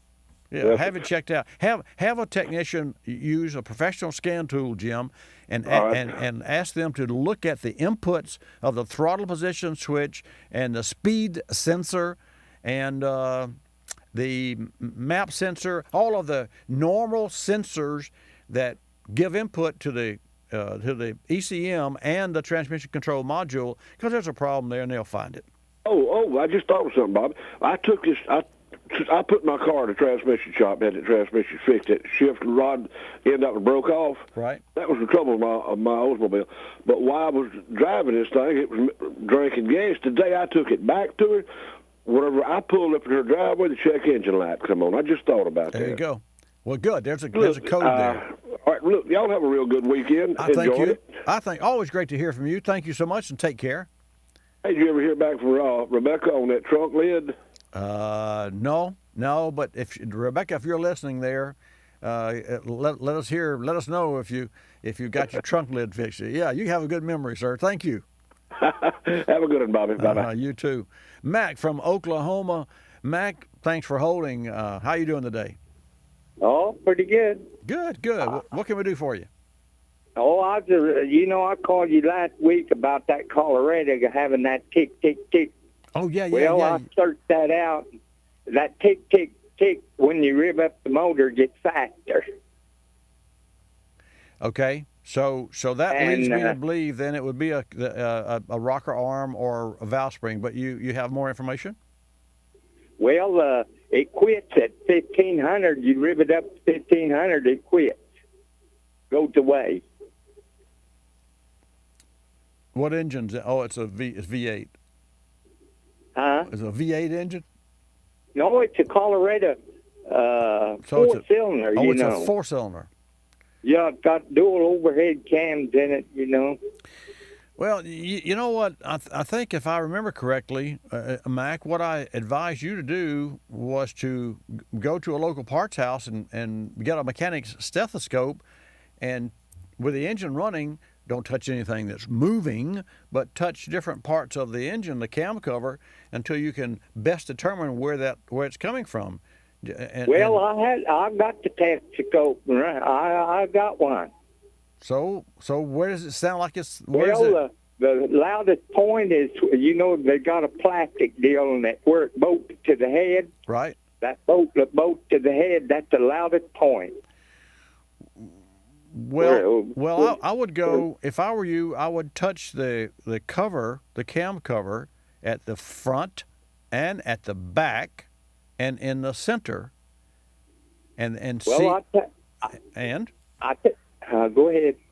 Yeah, have it checked out. Have a technician use a professional scan tool, Jim, and ask them to look at the inputs of the throttle position switch and the speed sensor and the map sensor, all of the normal sensors that give input to the ECM and the transmission control module, because there's a problem there and they'll find it. Oh! I just thought of something, Bob. I put my car in a transmission shop, had the transmission fixed. It shift rod ended up and broke off. Right. That was the trouble with my Oldsmobile. But while I was driving this thing, it was drinking gas. Today I took it back to her. Whenever I pulled up in her driveway, the check engine light come on. I just thought about that. There you go. Well, good. There's a code there. All right, look, y'all have a real good weekend. Thank you. It. I think always great to hear from you. Thank you so much, and take care. Hey, did you ever hear back from Rebecca on that trunk lid? No. But Rebecca, if you're listening there, let us know if you got your trunk lid fixed. Yeah, you have a good memory, sir. Thank you. Have a good one, Bobby. Bye-bye. You too. Mac from Oklahoma. Mac, thanks for holding. How you doing today? Oh, pretty good. Good. What can we do for you? Oh, I called you last week about that Colorado having that tick, tick, tick. Oh, yeah. Well, I searched that out. That tick, tick, tick, when you rev up the motor, gets faster. Okay, so that And, leads me to believe then it would be a rocker arm or a valve spring. But you have more information? Well, it quits at 1,500. You rev it up to 1,500, it quits. Goes away. What engine's it? Oh, it's V8. Huh? Is it a V8 engine? No, it's a Colorado four-cylinder, it's a four-cylinder. Yeah, it's got dual overhead cams in it, Well, you know what? I think if I remember correctly, Mac, what I advised you to do was to go to a local parts house and get a mechanic's stethoscope, and with the engine running, don't touch anything that's moving, but touch different parts of the engine, the cam cover, until you can best determine where it's coming from. I got the stethoscope. I got one. So where does it sound like it's? The loudest point is, they got a plastic deal on that where it bolts to the head. Right. That bolt to the head, that's the loudest point. Well, I would go, if I were you, I would touch the cover, the cam cover, at the front and at the back and in the center, and see. Go ahead.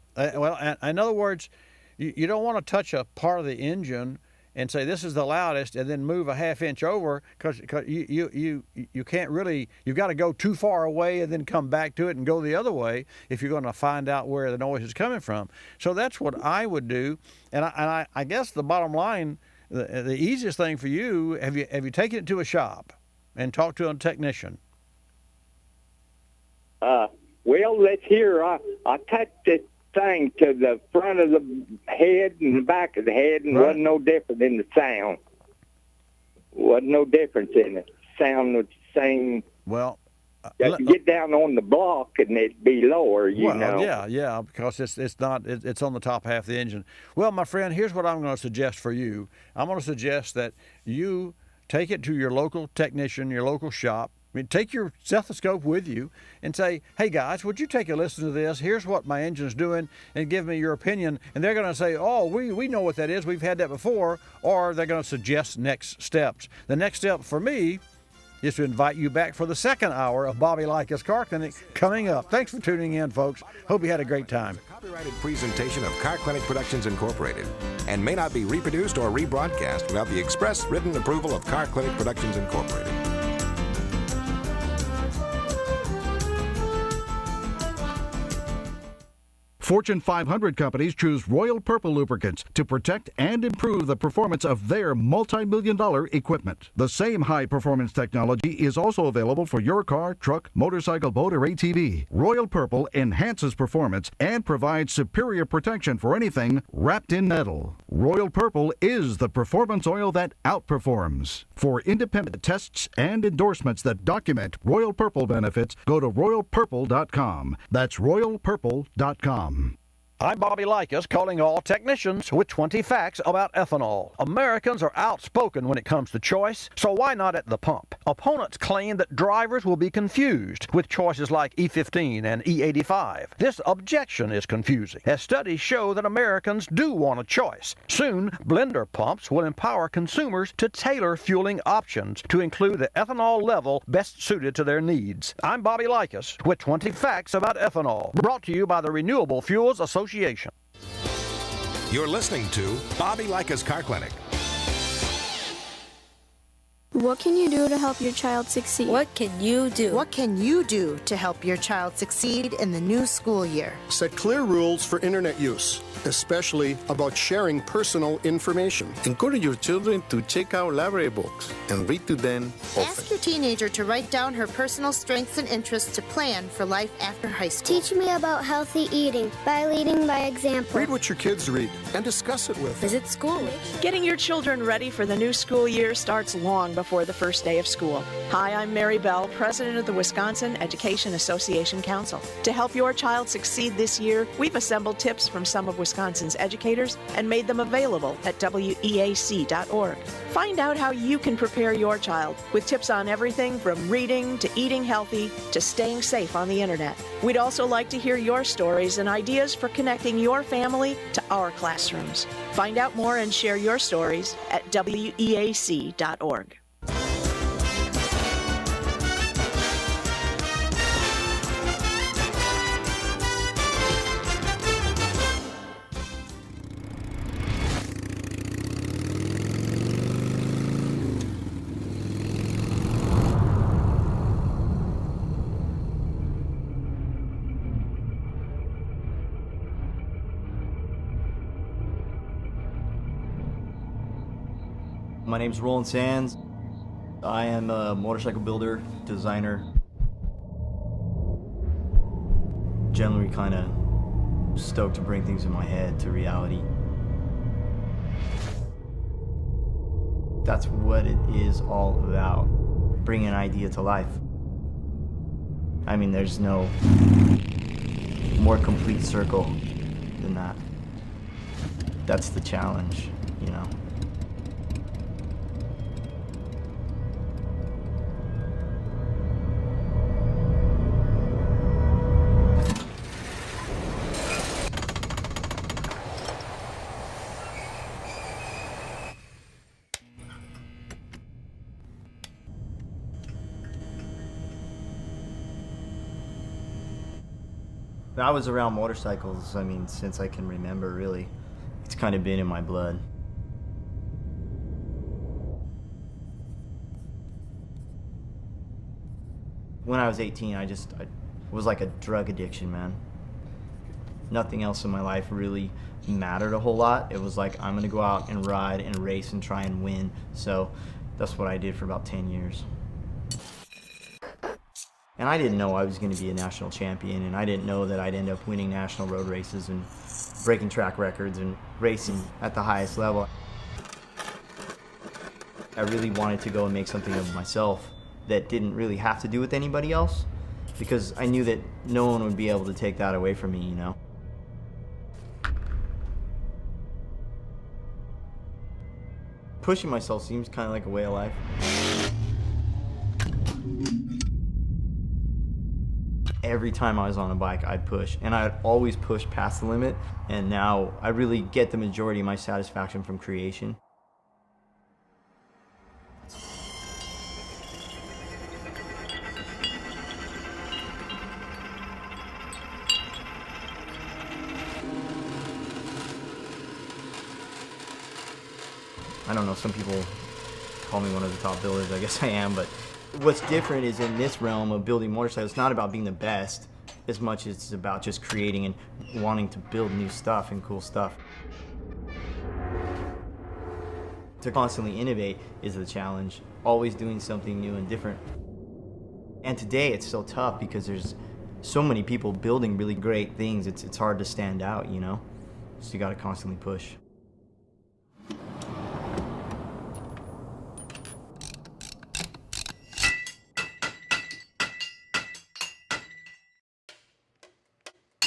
In other words, you don't want to touch a part of the engine and say this is the loudest, and then move a half inch over, because you can't really. You've got to go too far away and then come back to it and go the other way if you're going to find out where the noise is coming from. So that's what I would do, and I guess the bottom line, the easiest thing for you, have you taken it to a shop and talked to a technician? Well, let's hear. I touched it thing to the front of the head and the back of the head, and wasn't no different in the sound. Wasn't no difference in it. Sound was the same. Well, you get down on the block and it'd be lower, you know. Yeah, because it's not. It's on the top half of the engine. Well, my friend, here's what I'm going to suggest for you. I'm going to suggest that you take it to your local technician, your local shop. I mean, take your stethoscope with you and say, hey, guys, would you take a listen to this? Here's what my engine's doing, and give me your opinion. And they're going to say, oh, we know what that is. We've had that before. Or they're going to suggest next steps. The next step for me is to invite you back for the second hour of Bobby Likis Car Clinic coming up. Thanks for tuning in, folks. Hope you had a great time. Copyrighted presentation of Car Clinic Productions Incorporated, and may not be reproduced or rebroadcast without the express written approval of Car Clinic Productions Incorporated. Fortune 500 companies choose Royal Purple lubricants to protect and improve the performance of their multi-million-dollar equipment. The same high-performance technology is also available for your car, truck, motorcycle, boat, or ATV. Royal Purple enhances performance and provides superior protection for anything wrapped in metal. Royal Purple is the performance oil that outperforms. For independent tests and endorsements that document Royal Purple benefits, go to royalpurple.com. That's royalpurple.com. I'm Bobby Likis, calling all technicians with 20 facts about ethanol. Americans are outspoken when it comes to choice, so why not at the pump? Opponents claim that drivers will be confused with choices like E15 and E85. This objection is confusing, as studies show that Americans do want a choice. Soon, blender pumps will empower consumers to tailor fueling options to include the ethanol level best suited to their needs. I'm Bobby Likis with 20 facts about ethanol, brought to you by the Renewable Fuels Association. You're listening to Bobby Likis Car Clinic. What can you do to help your child succeed? What can you do? What can you do to help your child succeed in the new school year? Set clear rules for internet use, especially about sharing personal information. Encourage your children to check out library books and read to them often. Ask your teenager to write down her personal strengths and interests to plan for life after high school. Teach me about healthy eating by leading by example. Read what your kids read and discuss it with them. Visit school. Getting your children ready for the new school year starts long before before the first day of school. Hi, I'm Mary Bell, president of the Wisconsin Education Association Council. To help your child succeed this year, we've assembled tips from some of Wisconsin's educators and made them available at weac.org. Find out how you can prepare your child with tips on everything from reading to eating healthy to staying safe on the internet. We'd also like to hear your stories and ideas for connecting your family to our classrooms. Find out more and share your stories at weac.org. My name's Roland Sands. I am a motorcycle builder, designer. Generally kind of stoked to bring things in my head to reality. That's what it is all about, bringing an idea to life. I mean, there's no more complete circle than that. That's the challenge, you know. I was around motorcycles, I mean, since I can remember, really. It's kind of been in my blood. When I was 18, it was like a drug addiction, man. Nothing else in my life really mattered a whole lot. It was like, I'm gonna go out and ride and race and try and win. So that's what I did for about 10 years. And I didn't know I was going to be a national champion, and I didn't know that I'd end up winning national road races and breaking track records and racing at the highest level. I really wanted to go and make something of myself that didn't really have to do with anybody else, because I knew that no one would be able to take that away from me, you know? Pushing myself seems kind of like a way of life. Every time I was on a bike, I'd push, and I'd always push past the limit, and now I really get the majority of my satisfaction from creation. I don't know, some people call me one of the top builders, I guess I am, but what's different is in this realm of building motorcycles, it's not about being the best as much as it's about just creating and wanting to build new stuff and cool stuff. To constantly innovate is the challenge, always doing something new and different. And today it's so tough because there's so many people building really great things, it's hard to stand out, you know? So you gotta constantly push.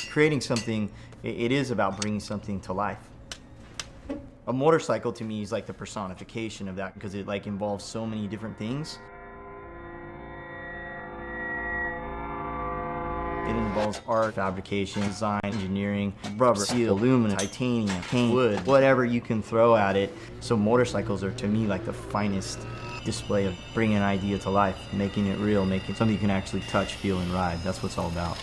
Creating something, it is about bringing something to life. A motorcycle to me is like the personification of that because it like involves so many different things. It involves art, fabrication, design, engineering, rubber, steel, aluminum, titanium, paint, wood, whatever you can throw at it. So motorcycles are to me like the finest display of bringing an idea to life, making it real, making something you can actually touch, feel, and ride. That's what it's all about.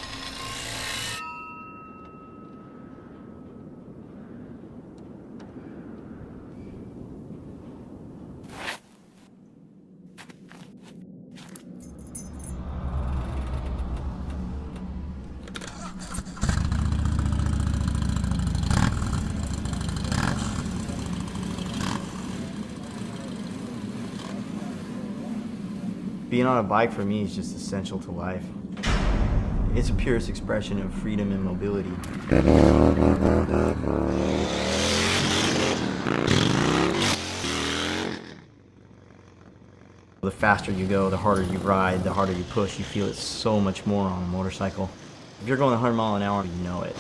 Being on a bike for me is just essential to life. It's the purest expression of freedom and mobility. The faster you go, the harder you ride, the harder you push. You feel it so much more on a motorcycle. If you're going 100 miles an hour, you know it.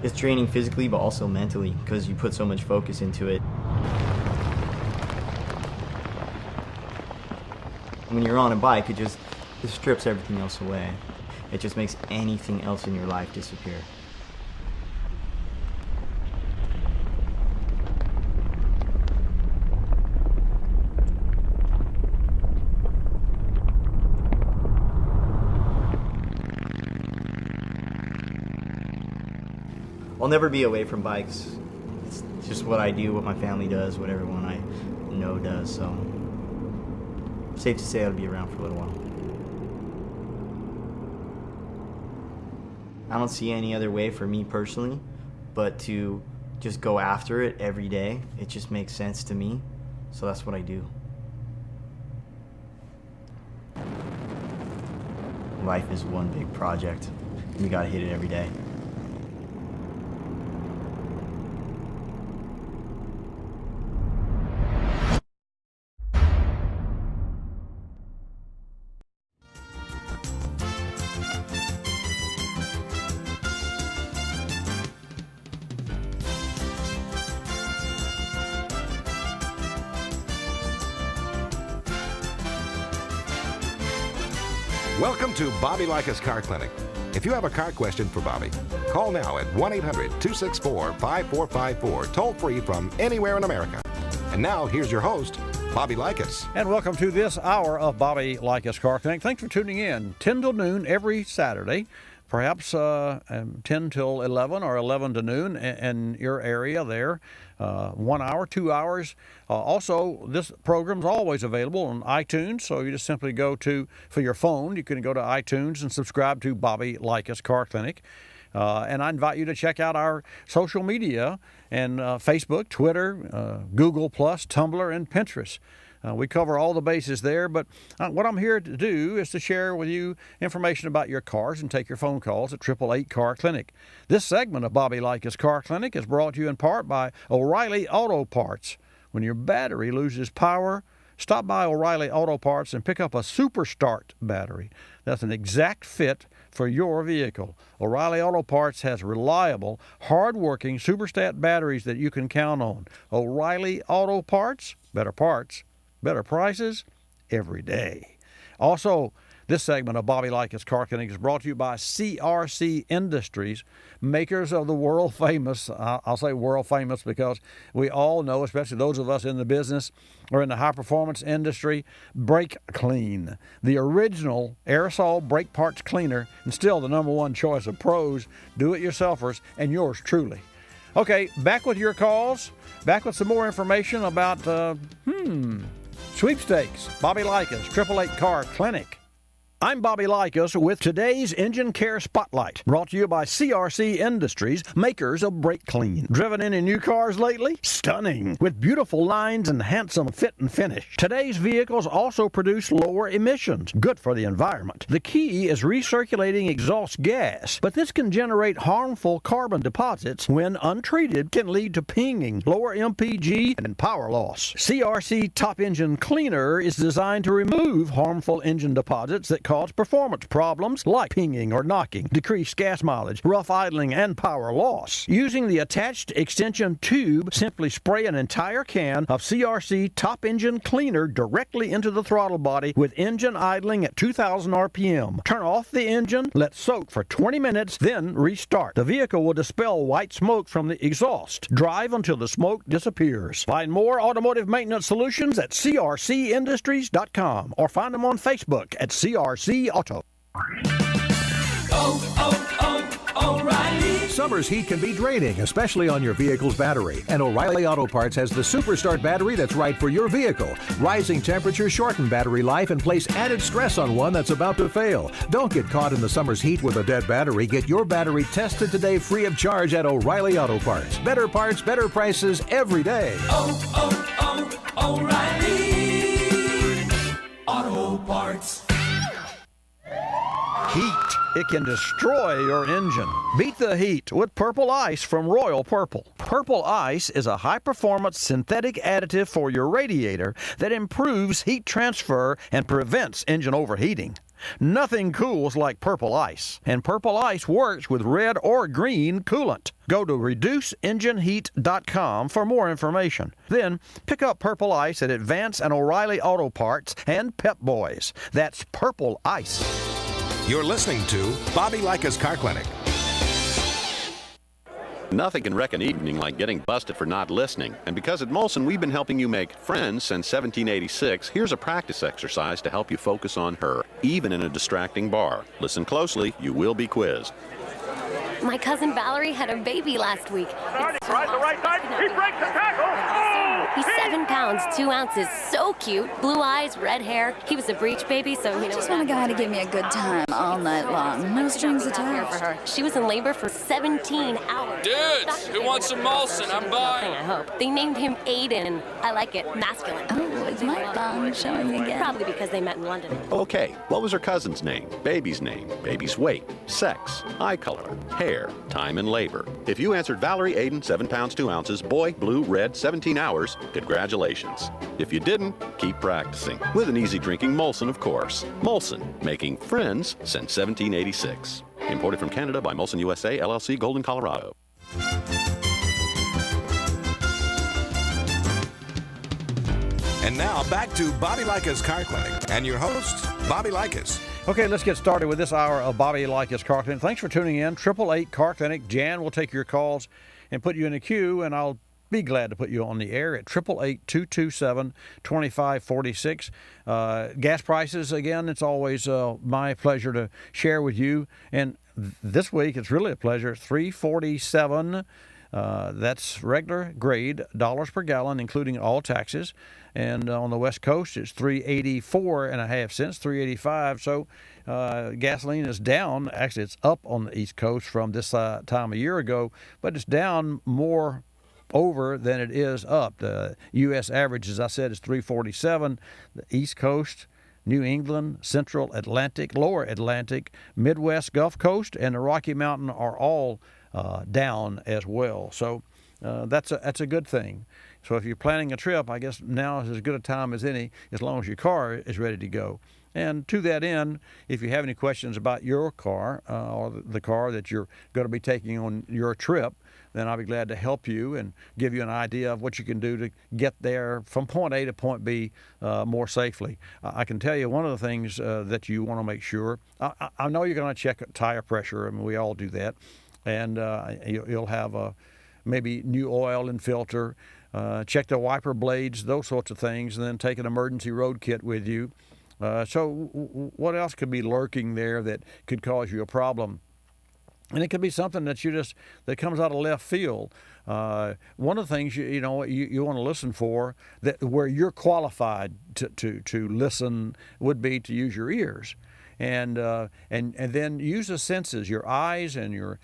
It's draining physically, but also mentally, because you put so much focus into it. When you're on a bike, it strips everything else away. It just makes anything else in your life disappear. I'll never be away from bikes. It's just what I do, what my family does, what everyone I know does, so safe to say I'll be around for a little while. I don't see any other way for me personally but to just go after it every day. It just makes sense to me, so that's what I do. Life is one big project, and we gotta hit it every day. Welcome to Bobby Likis Car Clinic. If you have a car question for Bobby, call now at 1-800-264-5454, toll free from anywhere in America. And now, here's your host, Bobby Likis. And welcome to this hour of Bobby Likis Car Clinic. Thanks for tuning in. 10 till noon every Saturday, perhaps 10 till 11 or 11 to noon in your area there. 1 hour, 2 hours. Also, this program's always available on iTunes, so you just simply go to, for your phone, you can go to iTunes and subscribe to Bobby Likis Car Clinic. And I invite you to check out our social media and Facebook, Twitter, Google+, Tumblr, and Pinterest. We cover all the bases there, but what I'm here to do is to share with you information about your cars and take your phone calls at 888 Car Clinic. This segment of Bobby Likis Car Clinic is brought to you in part by O'Reilly Auto Parts. When your battery loses power, stop by O'Reilly Auto Parts and pick up a Super Start battery. That's an exact fit for your vehicle. O'Reilly Auto Parts has reliable, hard-working Superstat batteries that you can count on. O'Reilly Auto Parts, better prices every day. Also, this segment of Bobby Likis Car Clinic is brought to you by CRC Industries, makers of the world famous, I'll say world famous because we all know, especially those of us in the business or in the high performance industry, Brake Clean, the original aerosol brake parts cleaner, and still the number one choice of pros, do-it-yourselfers, and yours truly. Okay, back with your calls, back with some more information about, sweepstakes. Bobby Likis, 888 Car Clinic. I'm Bobby Likis with today's Engine Care Spotlight, brought to you by CRC Industries, makers of Brake Clean. Driven any new cars lately? Stunning, with beautiful lines and handsome fit and finish. Today's vehicles also produce lower emissions, good for the environment. The key is recirculating exhaust gas, but this can generate harmful carbon deposits when untreated, can lead to pinging, lower MPG, and power loss. CRC Top Engine Cleaner is designed to remove harmful engine deposits that cause performance problems like pinging or knocking, decreased gas mileage, rough idling, and power loss. Using the attached extension tube, simply spray an entire can of CRC Top Engine Cleaner directly into the throttle body with engine idling at 2,000 RPM. Turn off the engine, let soak for 20 minutes, then restart. The vehicle will dispel white smoke from the exhaust. Drive until the smoke disappears. Find more automotive maintenance solutions at crcindustries.com or find them on Facebook at CRC Auto. O'Reilly. Summer's heat can be draining, especially on your vehicle's battery. And O'Reilly Auto Parts has the Super Start battery that's right for your vehicle. Rising temperatures shorten battery life and place added stress on one that's about to fail. Don't get caught in the summer's heat with a dead battery. Get your battery tested today free of charge at O'Reilly Auto Parts. Better parts, better prices every day. O'Reilly. Parts. Heat. It can destroy your engine. Beat the heat with Purple Ice from Royal Purple. Purple Ice is a high-performance synthetic additive for your radiator that improves heat transfer and prevents engine overheating. Nothing cools like Purple Ice, and Purple Ice works with red or green coolant. Go to reduceengineheat.com for more information. Then pick up Purple Ice at Advance and O'Reilly Auto Parts and Pep Boys. That's Purple Ice. You're listening to Bobby Likis Car Clinic. Nothing can wreck an evening like getting busted for not listening. And because at Molson we've been helping you make friends since 1786, here's a practice exercise to help you focus on her, even in a distracting bar. Listen closely, you will be quizzed. My cousin Valerie had a baby last week. Tries the right side. He breaks the tackle. He's 7 pounds, 2 ounces. So cute. Blue eyes, red hair. He was a breech baby, so I just want a guy to give me a good time all night long. No strings attached. For her. She was in labor for 17 hours. Dudes, who wants some Molson? I'm buying. I hope. They named him Aiden. I like it. Masculine. Oh, is my thong showing again? Probably because they met in London. Okay, what was her cousin's name, baby's weight, sex, eye color, hair, time and labor? If you answered Valerie Aiden, 7 pounds, 2 ounces, boy, blue, red, 17 hours, congratulations. If you didn't, keep practicing. With an easy drinking Molson, of course. Molson, making friends since 1786. Imported from Canada by Molson USA, LLC, Golden, Colorado. And now back to Bobby Likis Car Clinic and your host, Bobby Likis. Okay, let's get started with this hour of Bobby Likis Car Clinic. Thanks for tuning in. 888 Car Clinic. Jan will take your calls and put you in a queue, and I'll be glad to put you on the air at 888-227-2546. Gas prices, again, it's always my pleasure to share with you. And this week, it's really a pleasure. $3.47. That's regular grade dollars per gallon, including all taxes. And on the West Coast, it's 3.84 cents, 3.85. So gasoline is down. Actually, it's up on the East Coast from this time a year ago, but it's down more over than it is up. The U.S. average, as I said, is 3.47. The East Coast, New England, Central Atlantic, Lower Atlantic, Midwest, Gulf Coast, and the Rocky Mountain are all down as well. So that's a good thing. So if you're planning a trip, I guess now is as good a time as any, as long as your car is ready to go. And to that end, if you have any questions about your car or the car that you're going to be taking on your trip, then I'll be glad to help you and give you an idea of what you can do to get there from point A to point B more safely. I can tell you one of the things that you want to make sure, I know you're going to check tire pressure. I mean, we all do that. And you'll have maybe new oil and filter, check the wiper blades, those sorts of things, and then take an emergency road kit with you. So what else could be lurking there that could cause you a problem? And it could be something that that comes out of left field. One of the things you want to listen for, that where you're qualified to listen, would be to use your ears. And then use the senses, your eyes and your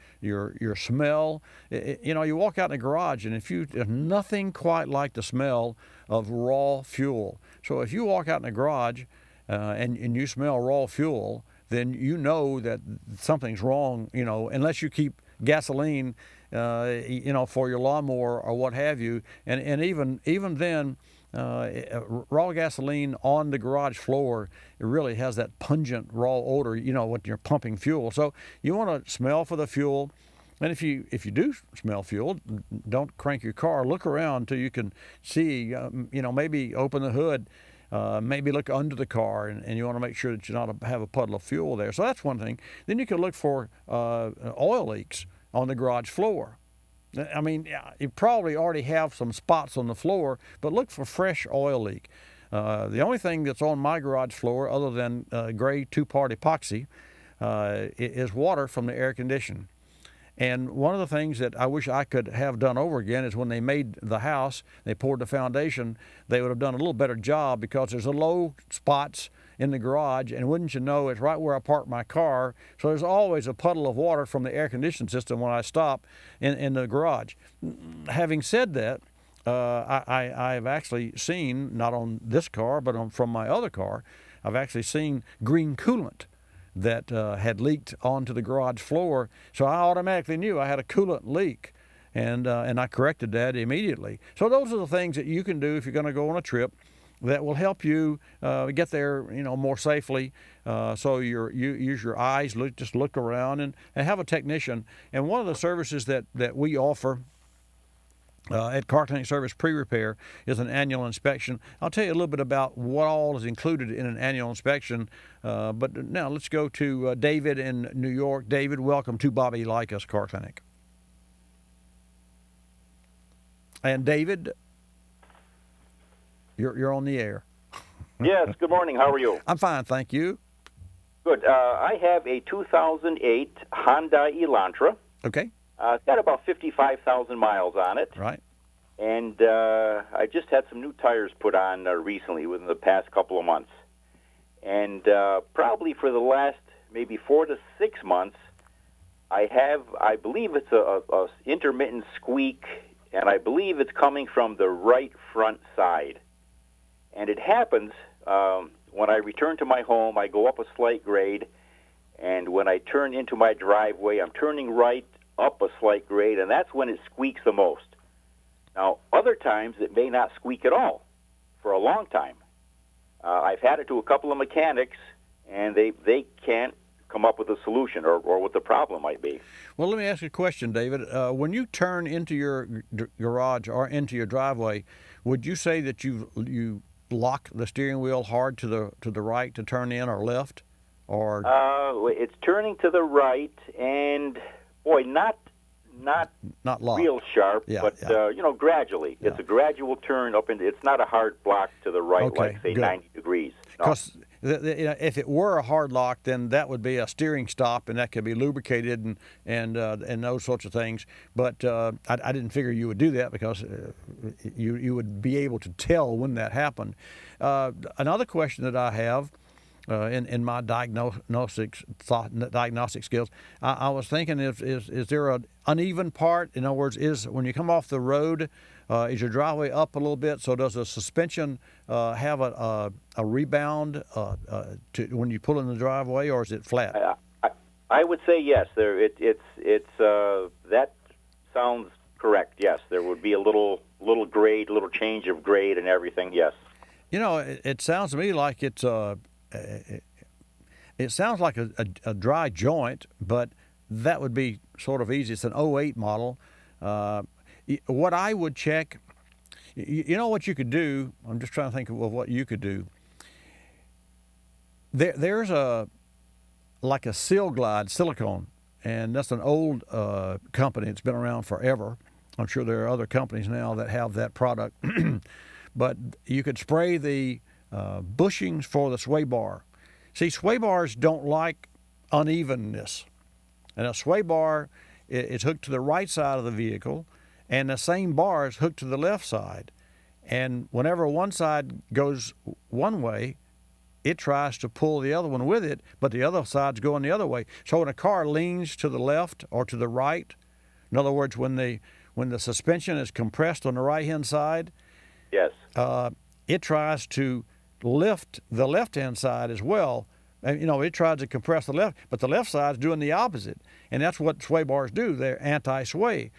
smell. You walk out in the garage, and there's nothing quite like the smell of raw fuel. So if you walk out in the garage and you smell raw fuel, then you know that something's wrong. Unless you keep gasoline, for your lawnmower or what have you, and even then. Raw gasoline on the garage floor, it really has that pungent raw odor, when you're pumping fuel. So you want to smell for the fuel. And if you do smell fuel, don't crank your car. Look around till you can see, maybe open the hood, maybe look under the car, and you want to make sure that you don't have a puddle of fuel there. So that's one thing. Then you can look for oil leaks on the garage floor. I mean, you probably already have some spots on the floor, but look for fresh oil leak. The only thing that's on my garage floor, other than gray 2-part epoxy, is water from the air conditioning. And one of the things that I wish I could have done over again is when they made the house, they poured the foundation, they would have done a little better job, because there's a low spots in the garage, and wouldn't you know, it's right where I park my car. So there's always a puddle of water from the air conditioning system when I stop in the garage. Having said that, I've actually seen, not on this car, but from my other car, I've actually seen green coolant that had leaked onto the garage floor. So I automatically knew I had a coolant leak, and I corrected that immediately. So those are the things that you can do if you're going to go on a trip that will help you get there, more safely. So you use your eyes, just look around and have a technician. And one of the services that we offer at Car Clinic Service Pre-Repair is an annual inspection. I'll tell you a little bit about what all is included in an annual inspection. But now let's go to David in New York. David, welcome to Bobby Likis Car Clinic. And David, you're on the air. Yes, good morning. How are you? I'm fine, thank you. Good. I have a 2008 Honda Elantra. Okay. It's got about 55,000 miles on it. Right. And I just had some new tires put on recently within the past couple of months. And probably for the last maybe 4 to 6 months, I believe it's a intermittent squeak, and I believe it's coming from the right front side. And it happens when I return to my home, I go up a slight grade, and when I turn into my driveway, I'm turning right up a slight grade, and that's when it squeaks the most. Now, other times it may not squeak at all for a long time. I've had it to a couple of mechanics, and they can't come up with a solution or what the problem might be. Well, let me ask you a question, David. When you turn into your garage or into your driveway, would you say that you lock the steering wheel hard to the right to turn in or left, or? It's turning to the right, and boy, not locked. Real sharp, yeah, but yeah. Gradually. Yeah. It's a gradual turn up into. It's not a hard block to the right, okay, like say good. 90 degrees. Because if it were a hard lock, then that would be a steering stop, and that could be lubricated and those sorts of things. But I didn't figure you would do that because you would be able to tell when that happened. Another question that I have in my diagnostic skills, I was thinking, is there an uneven part? In other words, when you come off the road, is your driveway up a little bit? So does the suspension have a rebound when you pull in the driveway, or is it flat? I would say yes. That sounds correct. Yes, there would be a little grade, little change of grade and everything. Yes. It sounds to me like it sounds like a dry joint, but that would be sort of easy. It's an 08 model. What I would check, what you could do, I'm just trying to think of what you could do. There's like a Seal Glide silicone, and that's an old company. It's been around forever. I'm sure there are other companies now that have that product. But you could spray the bushings for the sway bar. See, sway bars don't like unevenness. And a sway bar is hooked to the right side of the vehicle, and the same bar is hooked to the left side. And whenever one side goes one way, it tries to pull the other one with it, but the other side's going the other way. So when a car leans to the left or to the right, in other words, when the suspension is compressed on the right-hand side, yes, it tries to lift the left-hand side as well. And, it tries to compress the left, but the left side's doing the opposite. And that's what sway bars do. They're anti-sway.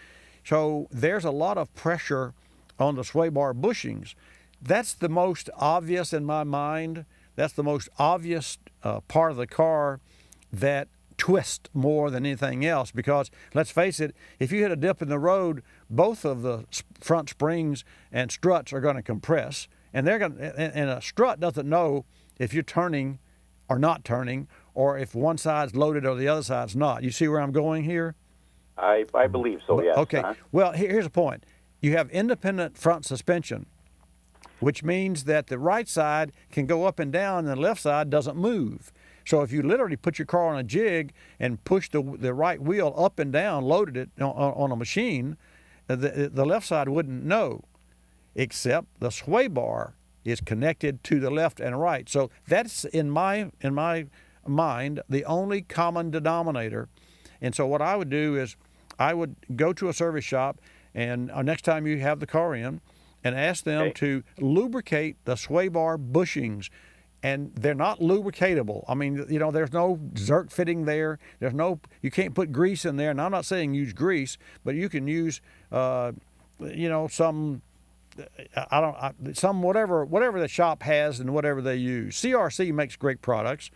So there's a lot of pressure on the sway bar bushings. That's the most obvious in my mind. That's the most obvious part of the car that twists more than anything else, because let's face it, if you hit a dip in the road, both of the front springs and struts are going to compress, and and a strut doesn't know if you're turning or not turning, or if one side's loaded or the other side's not. You see where I'm going here? I believe so, yes. Okay. Well, here's the point. You have independent front suspension, which means that the right side can go up and down and the left side doesn't move. So if you literally put your car on a jig and push the right wheel up and down, loaded it on a machine, the left side wouldn't know, except the sway bar is connected to the left and right. So that's, in my mind, the only common denominator. And so what I would do is I would go to a service shop, and next time you have the car in, and ask them to lubricate the sway bar bushings. and they're not lubricatable. I mean, you know, there's no Zerk fitting there. You can't put grease in there. And I'm not saying use grease, but you can use, you know, some whatever the shop has and whatever they use. CRC makes great products,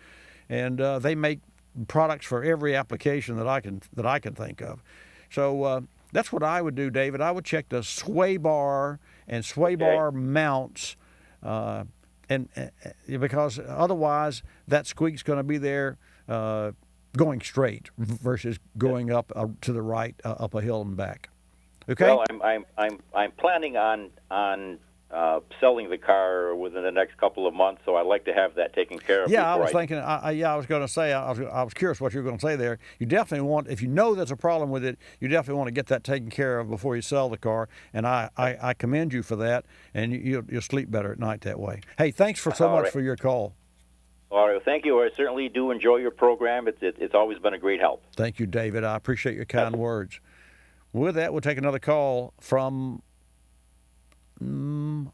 and they make products for every application that I can think of. So that's what I would do, David. I would check the sway bar and sway bar mounts, and because otherwise that squeak's going to be there going straight versus going up to the right up a hill and back. Okay. Well, I'm planning on selling the car within the next couple of months, so I'd like to have that taken care of. Yeah, I was thinking. I was going to say. I was curious what you were going to say there. You definitely want, if you know there's a problem with it, you definitely want to get that taken care of before you sell the car. And I commend you for that. And you'll sleep better at night that way. Hey, thanks so much for your call. All right, thank you. I certainly do enjoy your program. It's always been a great help. Thank you, David. I appreciate your kind words. With that, we'll take another call from. You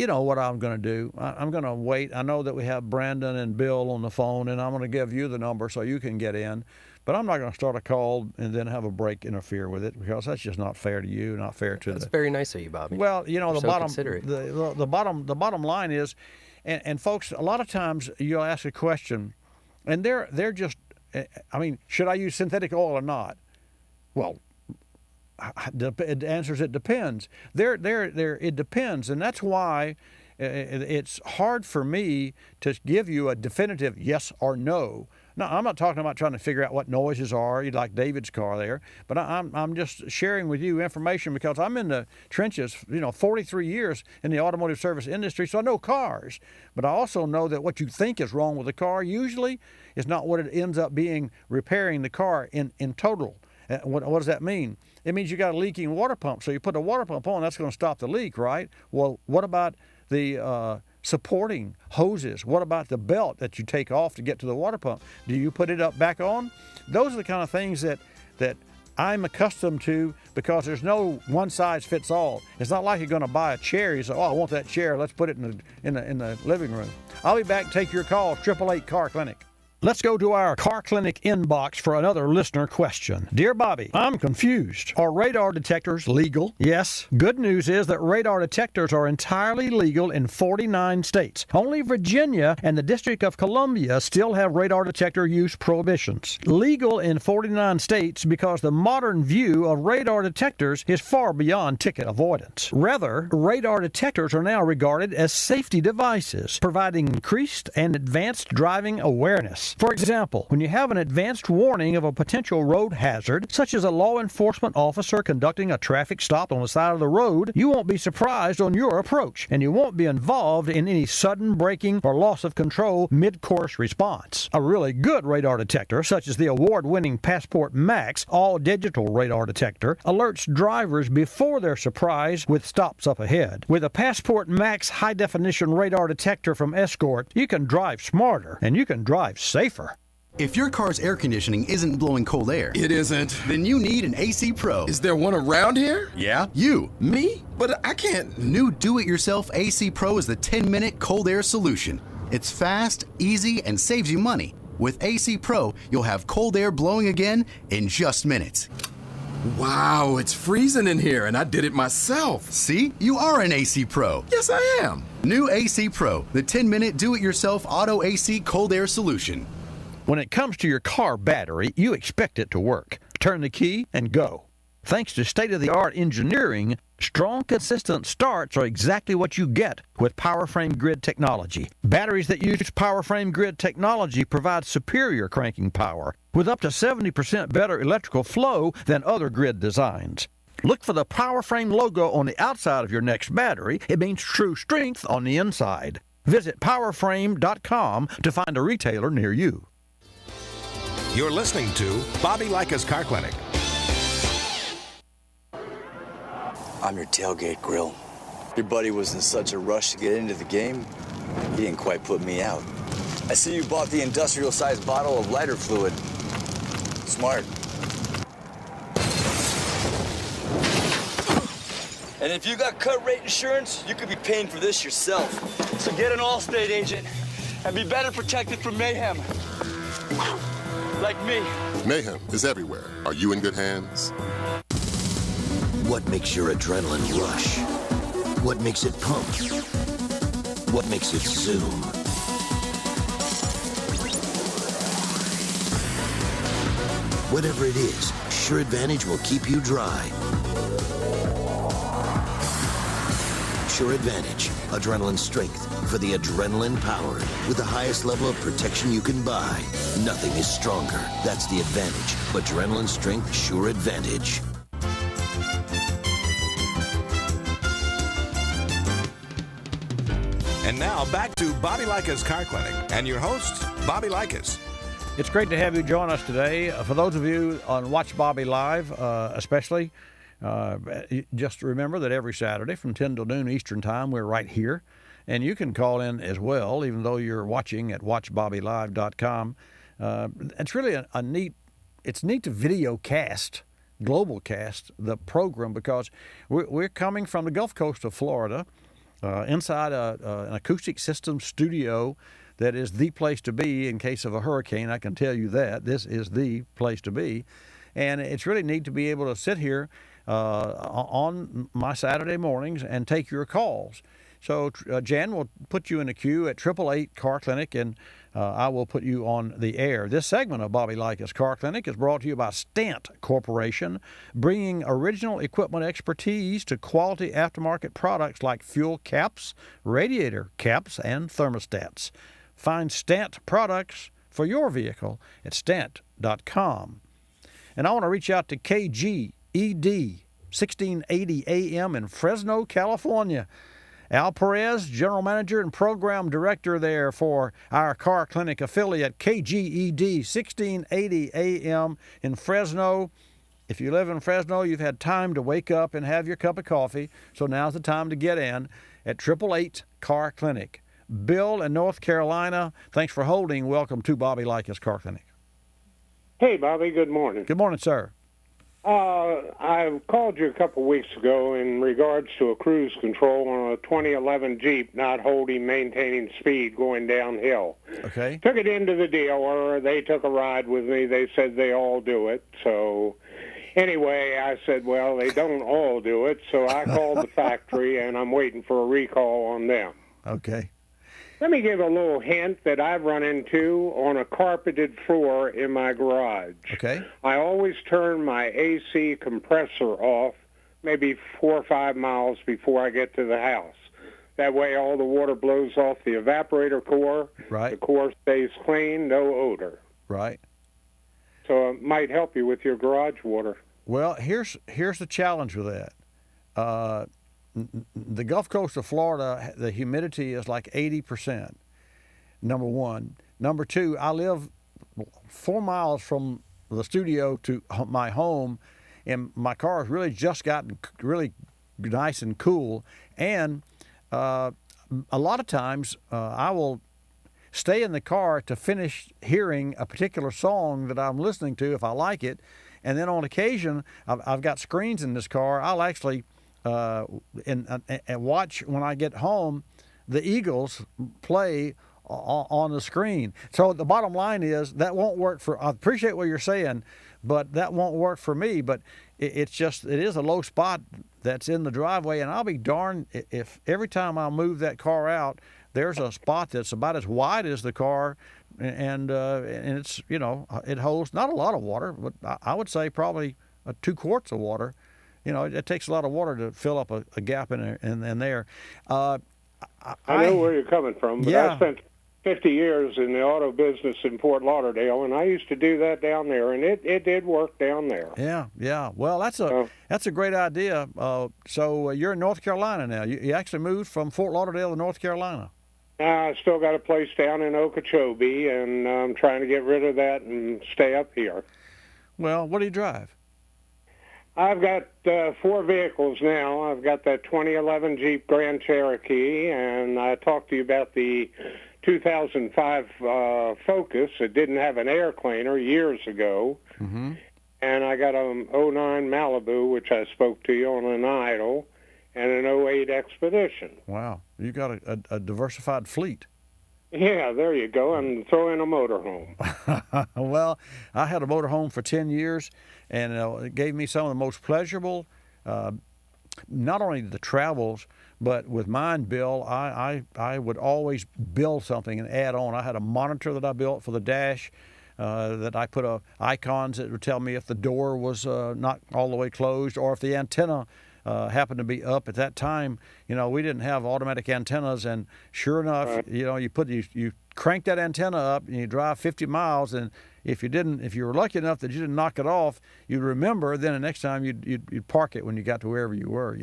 know what I'm going to do? I'm going to wait. I know that we have Brandon and Bill on the phone, and I'm going to give you the number so you can get in. But I'm not going to start a call and then have a break interfere with it, because that's just not fair to you, not fair to That's very nice of you, Bobby. Well, you know, You're the bottom line is, and folks, a lot of times you'll ask a question, and they're just, I mean, should I use synthetic oil or not? Well, the answer is it depends. It depends, and that's why it's hard for me to give you a definitive yes or no. No, I'm not talking about trying to figure out what noises are, like David's car there, but I'm just sharing with you information because I'm in the trenches, 43 years in the automotive service industry, so I know cars. But I also know that what you think is wrong with the car usually is not what it ends up being repairing the car in total. What does that mean? It means you got a leaking water pump, so you put a water pump on, that's going to stop the leak, right? Well, what about the supporting hoses? What about the belt that you take off to get to the water pump? Do you put it back on? Those are the kind of things that I'm accustomed to, because there's no one size fits all. It's not like you're going to buy a chair. You say, "Oh, I want that chair. Let's put it in the living room." I'll be back. Take your call. 888 Car Clinic. Let's go to our Car Clinic inbox for another listener question. Dear Bobby, I'm confused. Are radar detectors legal? Yes. Good news is that radar detectors are entirely legal in 49 states. Only Virginia and the District of Columbia still have radar detector use prohibitions. Legal in 49 states because the modern view of radar detectors is far beyond ticket avoidance. Rather, radar detectors are now regarded as safety devices, providing increased and advanced driving awareness. For example, when you have an advanced warning of a potential road hazard, such as a law enforcement officer conducting a traffic stop on the side of the road, you won't be surprised on your approach, and you won't be involved in any sudden braking or loss of control mid-course response. A really good radar detector, such as the award-winning Passport Max all-digital radar detector, alerts drivers before they're surprised with stops up ahead. With a Passport Max high-definition radar detector from Escort, you can drive smarter, and you can drive safer. If your car's air conditioning isn't blowing cold air, it isn't, then you need an AC Pro. Is there one around here? Yeah, you. Me? But I can't. New do-it-yourself AC Pro is the 10-minute cold air solution. It's fast, easy, and saves you money. With AC Pro, you'll have cold air blowing again in just minutes. Wow, it's freezing in here, and I did it myself. See? You are an AC Pro. Yes, I am. New AC Pro, the 10-minute do-it-yourself auto AC cold air solution. When it comes to your car battery, you expect it to work. Turn the key and go. Thanks to state-of-the-art engineering, strong, consistent starts are exactly what you get with PowerFrame Grid technology. Batteries that use PowerFrame Grid technology provide superior cranking power, with up to 70% better electrical flow than other grid designs. Look for the PowerFrame logo on the outside of your next battery. It means true strength on the inside. Visit powerframe.com to find a retailer near you. You're listening to Bobby Likis Car Clinic. I'm your tailgate grill. Your buddy was in such a rush to get into the game, he didn't quite put me out. I see you bought the industrial-sized bottle of lighter fluid. Smart. And if you got cut rate insurance, you could be paying for this yourself. So get an Allstate agent and be better protected from mayhem. Like me. Mayhem is everywhere. Are you in good hands? What makes your adrenaline rush? What makes it pump? What makes it zoom? Whatever it is, Sure Advantage will keep you dry. Sure Advantage, adrenaline strength for the adrenaline power. With the highest level of protection you can buy. Nothing is stronger. That's the advantage. Adrenaline strength Sure Advantage. And now back to Bobby Likis Car Clinic and your host, Bobby Likis. It's great to have you join us today. For those of you on Watch Bobby Live, especially, just remember that every Saturday from 10 to noon Eastern Time, we're right here. And you can call in as well, even though you're watching at watchbobbylive.com. It's really it's neat to video cast, global cast, the program, because we're coming from the Gulf Coast of Florida, inside an acoustic system studio that is the place to be in case of a hurricane. I can tell you that. This is the place to be. And it's really neat to be able to sit here on my Saturday mornings and take your calls. So Jan will put you in a queue at 888 Car Clinic, and I will put you on the air. This segment of Bobby Likis Car Clinic is brought to you by Stant Corporation, bringing original equipment expertise to quality aftermarket products like fuel caps, radiator caps, and thermostats. Find Stant products for your vehicle at stant.com. And I want to reach out to KGED 1680 AM in Fresno, California. Al Perez, General Manager and Program Director there for our Car Clinic affiliate, KGED 1680 AM in Fresno. If you live in Fresno, you've had time to wake up and have your cup of coffee, so now's the time to get in at 888 Car Clinic. Bill in North Carolina, thanks for holding. Welcome to Bobby Likis Car Clinic. Hey, Bobby, good morning. Good morning, sir. I called you a couple weeks ago in regards to a cruise control on a 2011 Jeep not maintaining speed going downhill. Okay. Took it into the dealer. They took a ride with me. They said they all do it. So anyway, I said, well, they don't all do it. So I called the factory, and I'm waiting for a recall on them. Okay. Let me give a little hint that I've run into on a carpeted floor in my garage. Okay. I always turn my AC compressor off maybe 4 or 5 miles before I get to the house. That way all the water blows off the evaporator core. Right. The core stays clean, no odor. Right. So it might help you with your garage water. Well, here's the challenge with that. The Gulf Coast of Florida, the humidity is like 80%, number one. Number two, I live 4 miles from the studio to my home, and my car has really just gotten really nice and cool. And a lot of times I will stay in the car to finish hearing a particular song that I'm listening to if I like it. And then on occasion, I've got screens in this car. I'll actually and watch when I get home the Eagles play on the screen. So the bottom line is that won't work for. I appreciate what you're saying, but that won't work for me. But it is a low spot that's in the driveway, and I'll be darned if every time I move that car out, there's a spot that's about as wide as the car, and it's it holds not a lot of water, but I would say probably 2 quarts of water. It takes a lot of water to fill up a gap in there. I know where you're coming from, but yeah. I spent 50 years in the auto business in Fort Lauderdale, and I used to do that down there, and it did work down there. Yeah. Well, that's a great idea. So you're in North Carolina now. You actually moved from Fort Lauderdale to North Carolina. I still got a place down in Okeechobee, and I'm trying to get rid of that and stay up here. Well, what do you drive? I've got 4 vehicles now. I've got that 2011 Jeep Grand Cherokee, and I talked to you about the 2005 Focus. It didn't have an air cleaner years ago. Mm-hmm. And I got a 09 Malibu, which I spoke to you on an idle. and an '08 Expedition. Wow, you got a diversified fleet. Yeah, there you go, and throw in a motorhome. Well, I had a motorhome for 10 years, and it gave me some of the most pleasurable, not only the travels, but with mine, Bill, I would always build something and add on. I had a monitor that I built for the dash that I put icons that would tell me if the door was not all the way closed or if the antenna happened to be up at that time. We didn't have automatic antennas, and sure enough, Right. You crank that antenna up and you drive 50 miles, and if you were lucky enough that you didn't knock it off, you'd remember. Then the next time you'd park it when you got to wherever you were.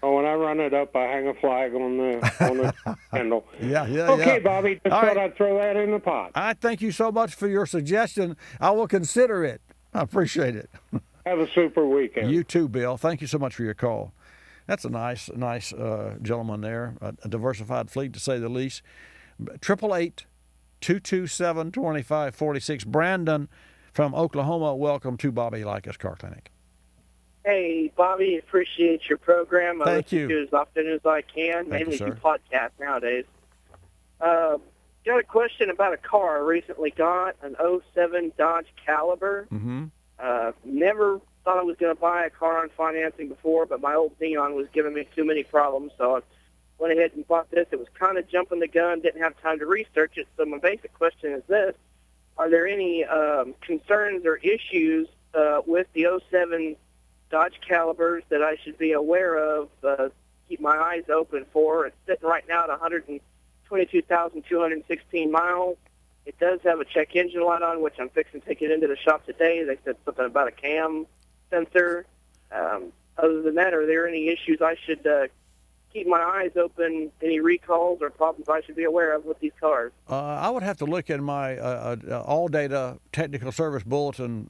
Oh, when I run it up, I hang a flag on the handle. Yeah. Okay, Bobby, just All thought right. I'd throw that in the pot. I thank you so much for your suggestion. I will consider it. I appreciate it. Have a super weekend. You too, Bill. Thank you so much for your call. That's a nice gentleman there, a diversified fleet to say the least. 888-227-2546. Brandon from Oklahoma, welcome to Bobby Likis Car Clinic. Hey, Bobby, appreciate your program. Thank listen you. to it as often as I can, Thank mainly you, sir. do podcasts nowadays. Got a question about a car I recently got, an 07 Dodge Caliber. Mm-hmm. Never thought I was going to buy a car on financing before, but my old Neon was giving me too many problems, so I went ahead and bought this. It was kind of jumping the gun, didn't have time to research it, so my basic question is this. Are there any concerns or issues with the 07 Dodge Calibers that I should be aware of, keep my eyes open for? It's sitting right now at 122,216 miles. It does have a check engine light on, which I'm fixing to take it into the shop today. They said something about a cam sensor. Other than that, are there any issues I should keep my eyes open, any recalls or problems I should be aware of with these cars? I would have to look at my all data technical service bulletin,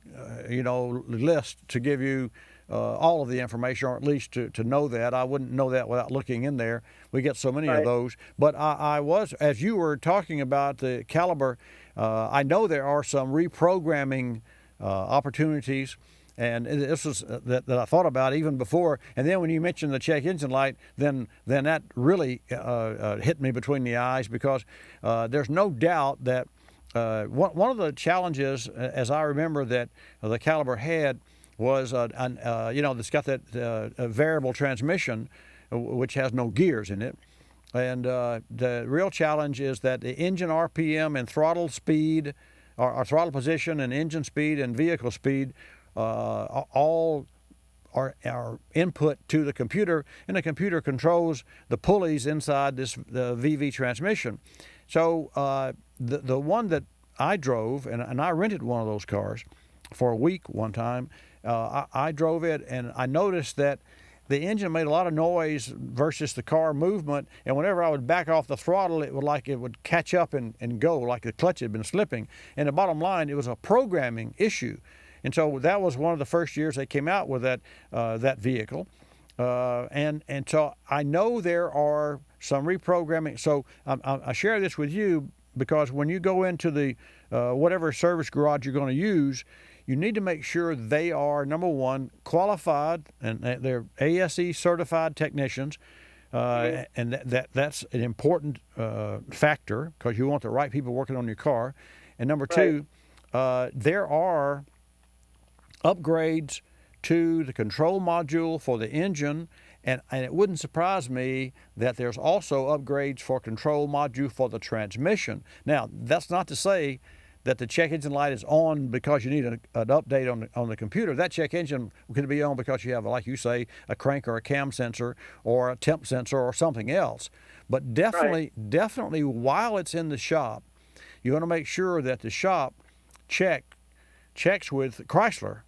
list to give you all of the information, or at least to know that. I wouldn't know that without looking in there. We get so many of those. But I was, as you were talking about the Caliber, I know there are some reprogramming opportunities. And this was that I thought about even before. And then when you mentioned the check engine light, then that really hit me between the eyes, because there's no doubt that one of the challenges, as I remember, that the Caliber had was, it's got that variable transmission, which has no gears in it. And the real challenge is that the engine RPM and throttle speed, or throttle position and engine speed and vehicle speed, all are input to the computer, and the computer controls the pulleys inside the VV transmission. So the one that I drove, and I rented one of those cars for a week one time, I drove it, and I noticed that the engine made a lot of noise versus the car movement, and whenever I would back off the throttle, it would catch up and go, like the clutch had been slipping. And the bottom line, it was a programming issue. And so that was one of the first years they came out with that vehicle. And so I know there are some reprogramming. So I share this with you because when you go into the whatever service garage you're going to use, you need to make sure they are, number one, qualified, and they're ASE certified technicians. And that's an important factor, because you want the right people working on your car. And number two, there are upgrades to the control module for the engine, and it wouldn't surprise me that there's also upgrades for control module for the transmission. Now, that's not to say that the check engine light is on because you need an update on the computer. That check engine could be on because you have, like you say, a crank or a cam sensor or a temp sensor or something else. But definitely while it's in the shop, you want to make sure that the shop checks with Chrysler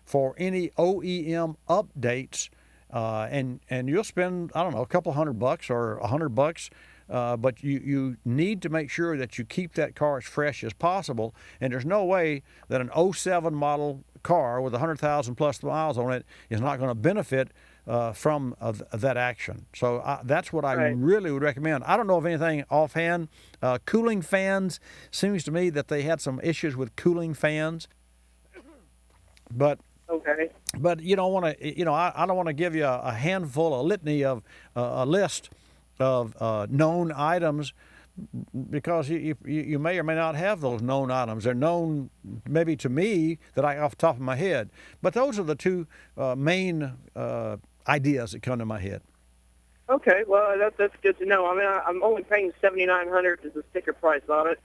for any OEM updates, and you'll spend, I don't know, a couple $100 or $100, but you need to make sure that you keep that car as fresh as possible. And there's no way that an 07 model car with 100,000 plus miles on it is not going to benefit from that action. So that's what I really would recommend. I don't know of anything offhand. Cooling fans, seems to me that they had some issues with cooling fans, but Okay. But you don't want to, I don't want to give you a handful, a litany of a list of known items, because you may or may not have those known items. They're known maybe to me that off the top of my head. But those are the two main ideas that come to my head. Okay, well, that's good to know. I mean, I'm only paying $7,900 as the sticker price on it,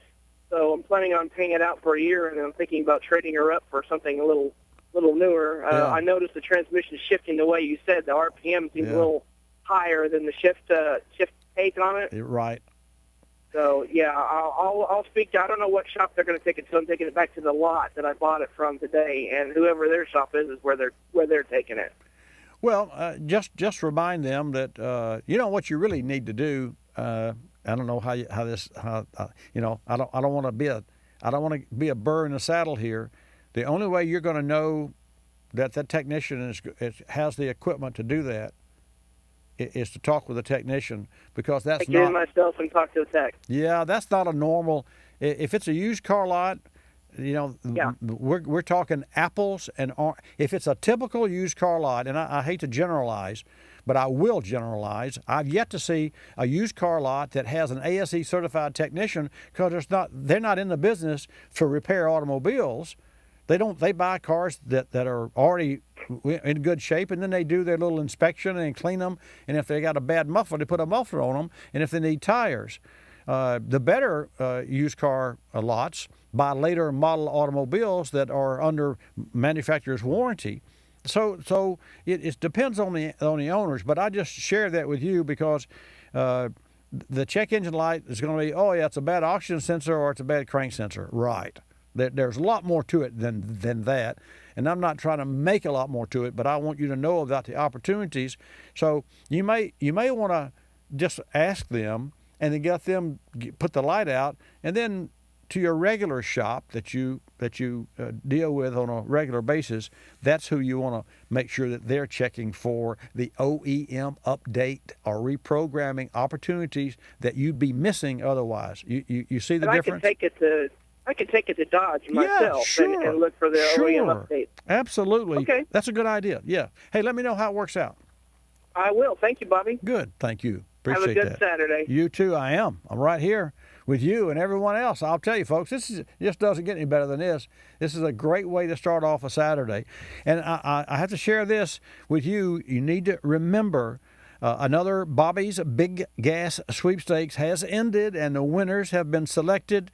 so I'm planning on paying it out for a year, and I'm thinking about trading her up for something a little newer. I noticed the transmission shifting the way you said. The RPM seems a little higher than the shift take on it. Right. So yeah, I'll speak to. I don't know what shop they're going to take it to. I'm taking it back to the lot that I bought it from today, and whoever their shop is where they're taking it. Well, just remind them that what you really need to do. I don't know how this I don't want to be a burr in the saddle here. The only way you're going to know that technician has the equipment to do that is to talk with a technician, because that's get in myself and talk to a tech. Yeah, that's not a normal. If it's a used car lot, we're talking apples and oranges. If it's a typical used car lot, and I hate to generalize, but I will generalize. I've yet to see a used car lot that has an ASE certified technician, because they're not in the business to repair automobiles. They buy cars that are already in good shape, and then they do their little inspection and clean them. And if they got a bad muffler, they put a muffler on them. And if they need tires, the better used car lots buy later model automobiles that are under manufacturer's warranty. So it depends on the owners. But I just share that with you because the check engine light is going to be, it's a bad oxygen sensor or it's a bad crank sensor. Right. There's a lot more to it than that, and I'm not trying to make a lot more to it, but I want you to know about the opportunities. So you may want to just ask them, and then get them put the light out, and then to your regular shop that you deal with on a regular basis. That's who you want to make sure that they're checking for the OEM update or reprogramming opportunities that you'd be missing otherwise. You see the difference? I can take it to Dodge myself and look for the OEM update. Absolutely. Okay. That's a good idea. Yeah. Hey, let me know how it works out. I will. Thank you, Bobby. Good. Thank you. Appreciate that. Have a good Saturday. You too. I'm right here with you and everyone else. I'll tell you, folks, just doesn't get any better than this. This is a great way to start off a Saturday. And I have to share this with you. You need to remember another Bobby's Big Gas Sweepstakes has ended, and the winners have been selected.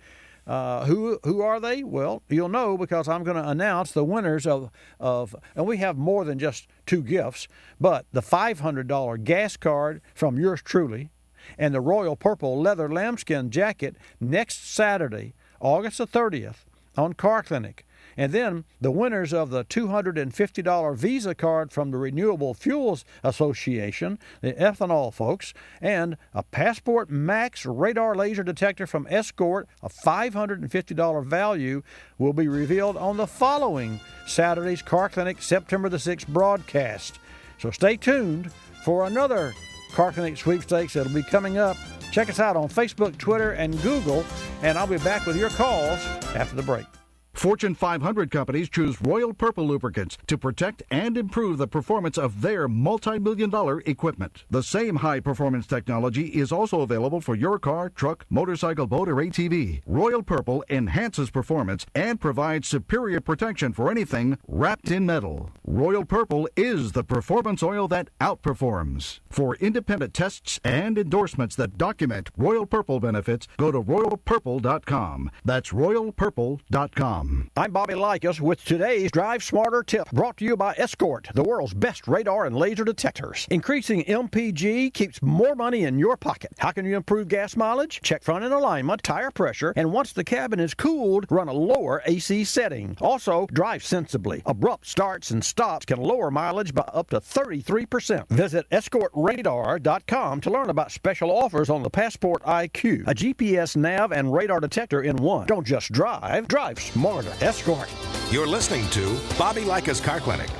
Who are they? Well, you'll know because I'm going to announce the winners of and we have more than just two gifts, but the $500 gas card from yours truly and the Royal Purple leather lambskin jacket next Saturday, August the 30th on Car Clinic. And then the winners of the $250 Visa card from the Renewable Fuels Association, the ethanol folks, and a Passport Max radar laser detector from Escort, a $550 value, will be revealed on the following Saturday's Car Clinic September the 6th broadcast. So stay tuned for another Car Clinic sweepstakes that'll be coming up. Check us out on Facebook, Twitter, and Google, and I'll be back with your calls after the break. Fortune 500 companies choose Royal Purple lubricants to protect and improve the performance of their multi-million-dollar equipment. The same high-performance technology is also available for your car, truck, motorcycle, boat, or ATV. Royal Purple enhances performance and provides superior protection for anything wrapped in metal. Royal Purple is the performance oil that outperforms. For independent tests and endorsements that document Royal Purple benefits, go to royalpurple.com. That's royalpurple.com. I'm Bobby Likis with today's Drive Smarter tip, brought to you by Escort, the world's best radar and laser detectors. Increasing MPG keeps more money in your pocket. How can you improve gas mileage? Check front end alignment, tire pressure, and once the cabin is cooled, run a lower AC setting. Also, drive sensibly. Abrupt starts and stops can lower mileage by up to 33%. Visit escortradar.com to learn about special offers on the Passport IQ, a GPS nav and radar detector in one. Don't just drive smarter. Escort. You're listening to Bobby Likis Car Clinic.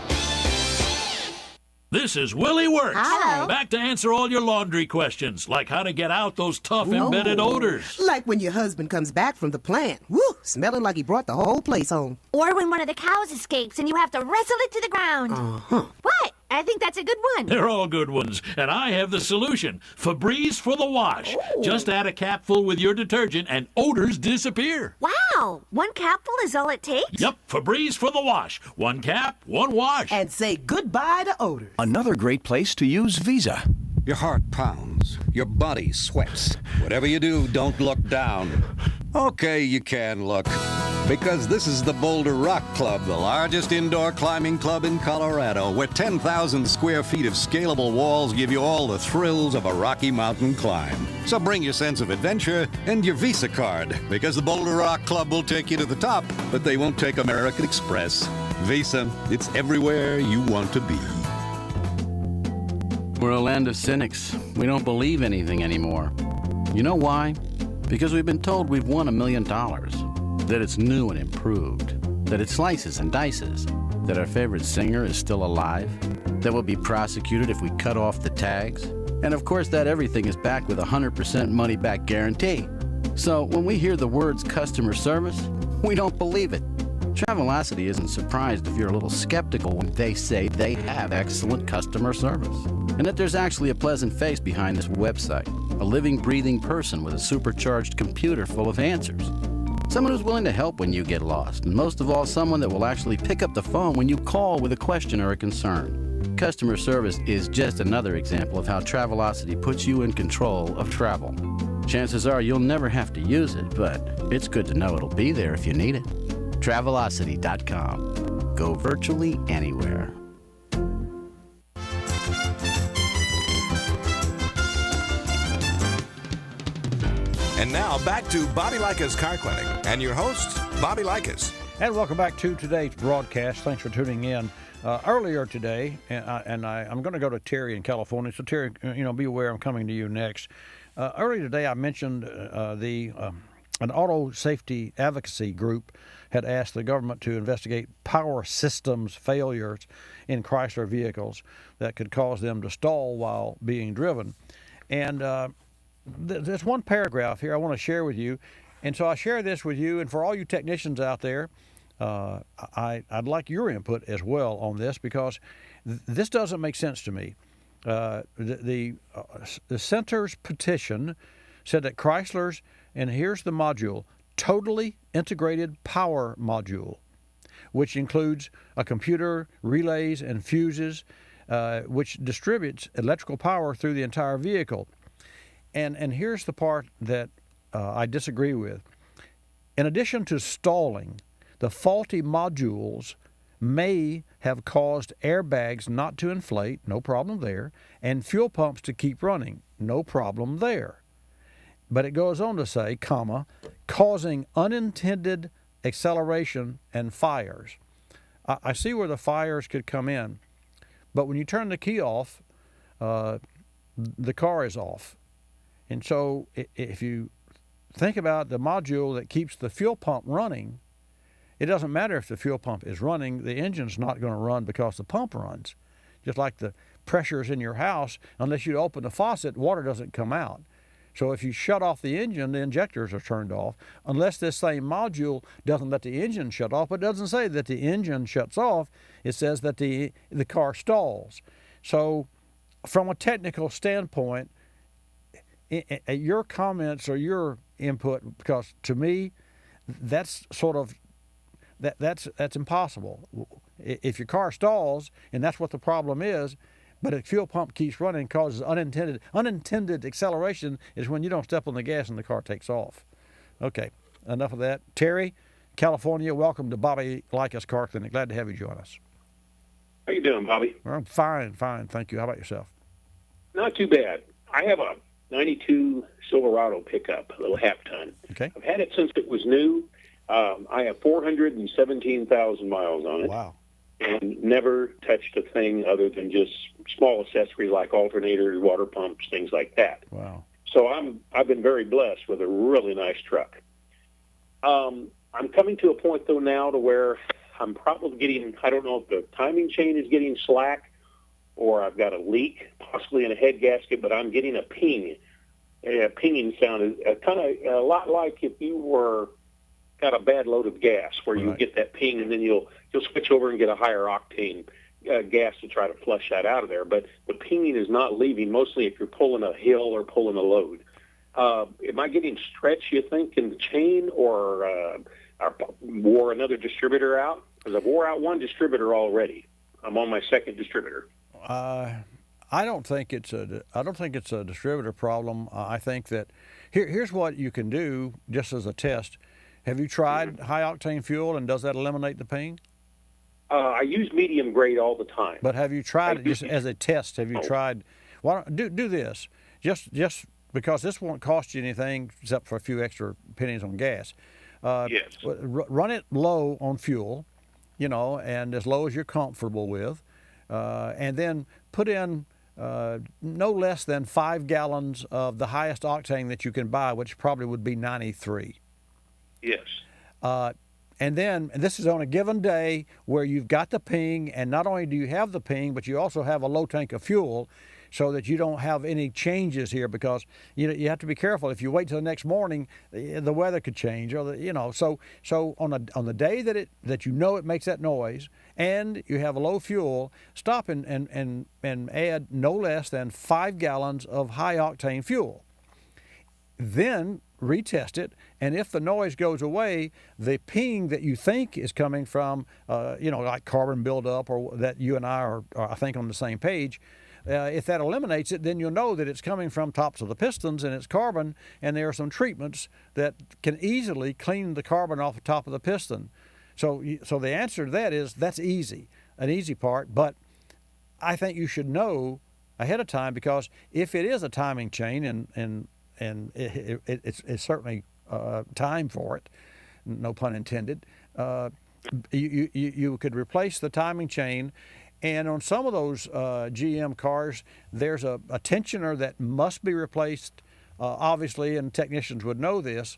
This is Willie Works. Hi. Back to answer all your laundry questions, like how to get out those tough embedded odors. Like when your husband comes back from the plant. Woo! Smelling like he brought the whole place home. Or when one of the cows escapes and you have to wrestle it to the ground. Uh-huh. What? I think that's a good one. They're all good ones, and I have the solution. Febreze for the wash. Just add a capful with your detergent and odors disappear. Wow! One capful is all it takes? Yep, Febreze for the wash. One cap, one wash. And say goodbye to odors. Another great place to use Visa. Your heart pounds. Your body sweats. Whatever you do, don't look down. Okay, you can look. Because this is the Boulder Rock Club, the largest indoor climbing club in Colorado, where 10,000 square feet of scalable walls give you all the thrills of a Rocky Mountain climb. So bring your sense of adventure and your Visa card, because the Boulder Rock Club will take you to the top, but they won't take American Express. Visa, it's everywhere you want to be. We're a land of cynics. We don't believe anything anymore. You know why? Because we've been told we've won $1 million. That it's new and improved, that it slices and dices, that our favorite singer is still alive, that we'll be prosecuted if we cut off the tags, and of course that everything is backed with a 100% money-back guarantee. So when we hear the words customer service, we don't believe it. Travelocity isn't surprised if you're a little skeptical when they say they have excellent customer service, and that there's actually a pleasant face behind this website, a living, breathing person with a supercharged computer full of answers. Someone who's willing to help when you get lost, and most of all, someone that will actually pick up the phone when you call with a question or a concern. Customer service is just another example of how Travelocity puts you in control of travel. Chances are you'll never have to use it, but it's good to know it'll be there if you need it. Travelocity.com. Go virtually anywhere. And now back to Bobby Likis Car Clinic and your host, Bobby Likis. And welcome back to today's broadcast. Thanks for tuning in. Earlier today, I'm going to go to Terry in California. So Terry, be aware I'm coming to you next. Earlier today, I mentioned an auto safety advocacy group had asked the government to investigate power systems failures in Chrysler vehicles that could cause them to stall while being driven. And there's one paragraph here I want to share with you. And so I share this with you, and for all you technicians out there, I'd like your input as well on this, because this doesn't make sense to me. The center's petition said that Chrysler's, and here's the module, totally integrated power module, which includes a computer, relays, and fuses, which distributes electrical power through the entire vehicle. And here's the part that I disagree with. In addition to stalling, the faulty modules may have caused airbags not to inflate, no problem there, and fuel pumps to keep running, no problem there. But it goes on to say, causing unintended acceleration and fires. I see where the fires could come in, but when you turn the key off, the car is off. And so if you think about the module that keeps the fuel pump running, it doesn't matter if the fuel pump is running, the engine's not going to run because the pump runs. Just like the pressures in your house, unless you open the faucet, water doesn't come out. So if you shut off the engine, the injectors are turned off, unless this same module doesn't let the engine shut off. But it doesn't say that the engine shuts off. It says that the car stalls. So from a technical standpoint, your comments or your input, because to me, that's sort of, that's impossible. If your car stalls, and that's what the problem is, but a fuel pump keeps running, causes unintended acceleration is when you don't step on the gas and the car takes off. Okay, enough of that. Terry, California, welcome to Bobby Likis Car Clinic. Glad to have you join us. How you doing, Bobby? Well, I'm fine, thank you. How about yourself? Not too bad. I have a 92 Silverado pickup, a little half-ton. Okay. I've had it since it was new. I have 417,000 miles on it. Wow. And never touched a thing other than just small accessories like alternators, water pumps, things like that. Wow. So I've been very blessed with a really nice truck. I'm coming to a point, though, now to where I'm probably getting, I don't know if the timing chain is getting slack or I've got a leak, possibly in a head gasket, but I'm getting a ping. A pinging sound is kind of a lot like if you were got a bad load of gas, where you get that ping, and then you'll switch over and get a higher octane gas to try to flush that out of there. But the pinging is not leaving, mostly if you're pulling a hill or pulling a load. Am I getting stretch, you think, in the chain, or wore another distributor out? Because I've wore out one distributor already. I'm on my second distributor. I don't think it's a distributor problem. I think that here's what you can do just as a test. Have you tried high octane fuel, and does that eliminate the ping? I use medium grade all the time. But have you tried it just as a test? Have you tried? Why don't do this? Just because this won't cost you anything except for a few extra pennies on gas. Yes. Run it low on fuel, and as low as you're comfortable with, and then put in no less than 5 gallons of the highest octane that you can buy, which probably would be 93. Yes. And this is on a given day where you've got the ping, and not only do you have the ping, but you also have a low tank of fuel, so that you don't have any changes here, because you have to be careful. If you wait till the next morning, the weather could change, or so on the day that it makes that noise, and you have a low fuel, stop and add no less than 5 gallons of high octane fuel. Then retest it, and if the noise goes away, the ping that you think is coming from, like carbon buildup, or that you and I are I think on the same page. If that eliminates it, then you'll know that it's coming from tops of the pistons and it's carbon, and there are some treatments that can easily clean the carbon off the top of the piston. So the answer to that is that's easy, an easy part, but I think you should know ahead of time, because if it is a timing chain, and it's certainly time for it, no pun intended, you could replace the timing chain. And on some of those GM cars, there's a tensioner that must be replaced, obviously, and technicians would know this.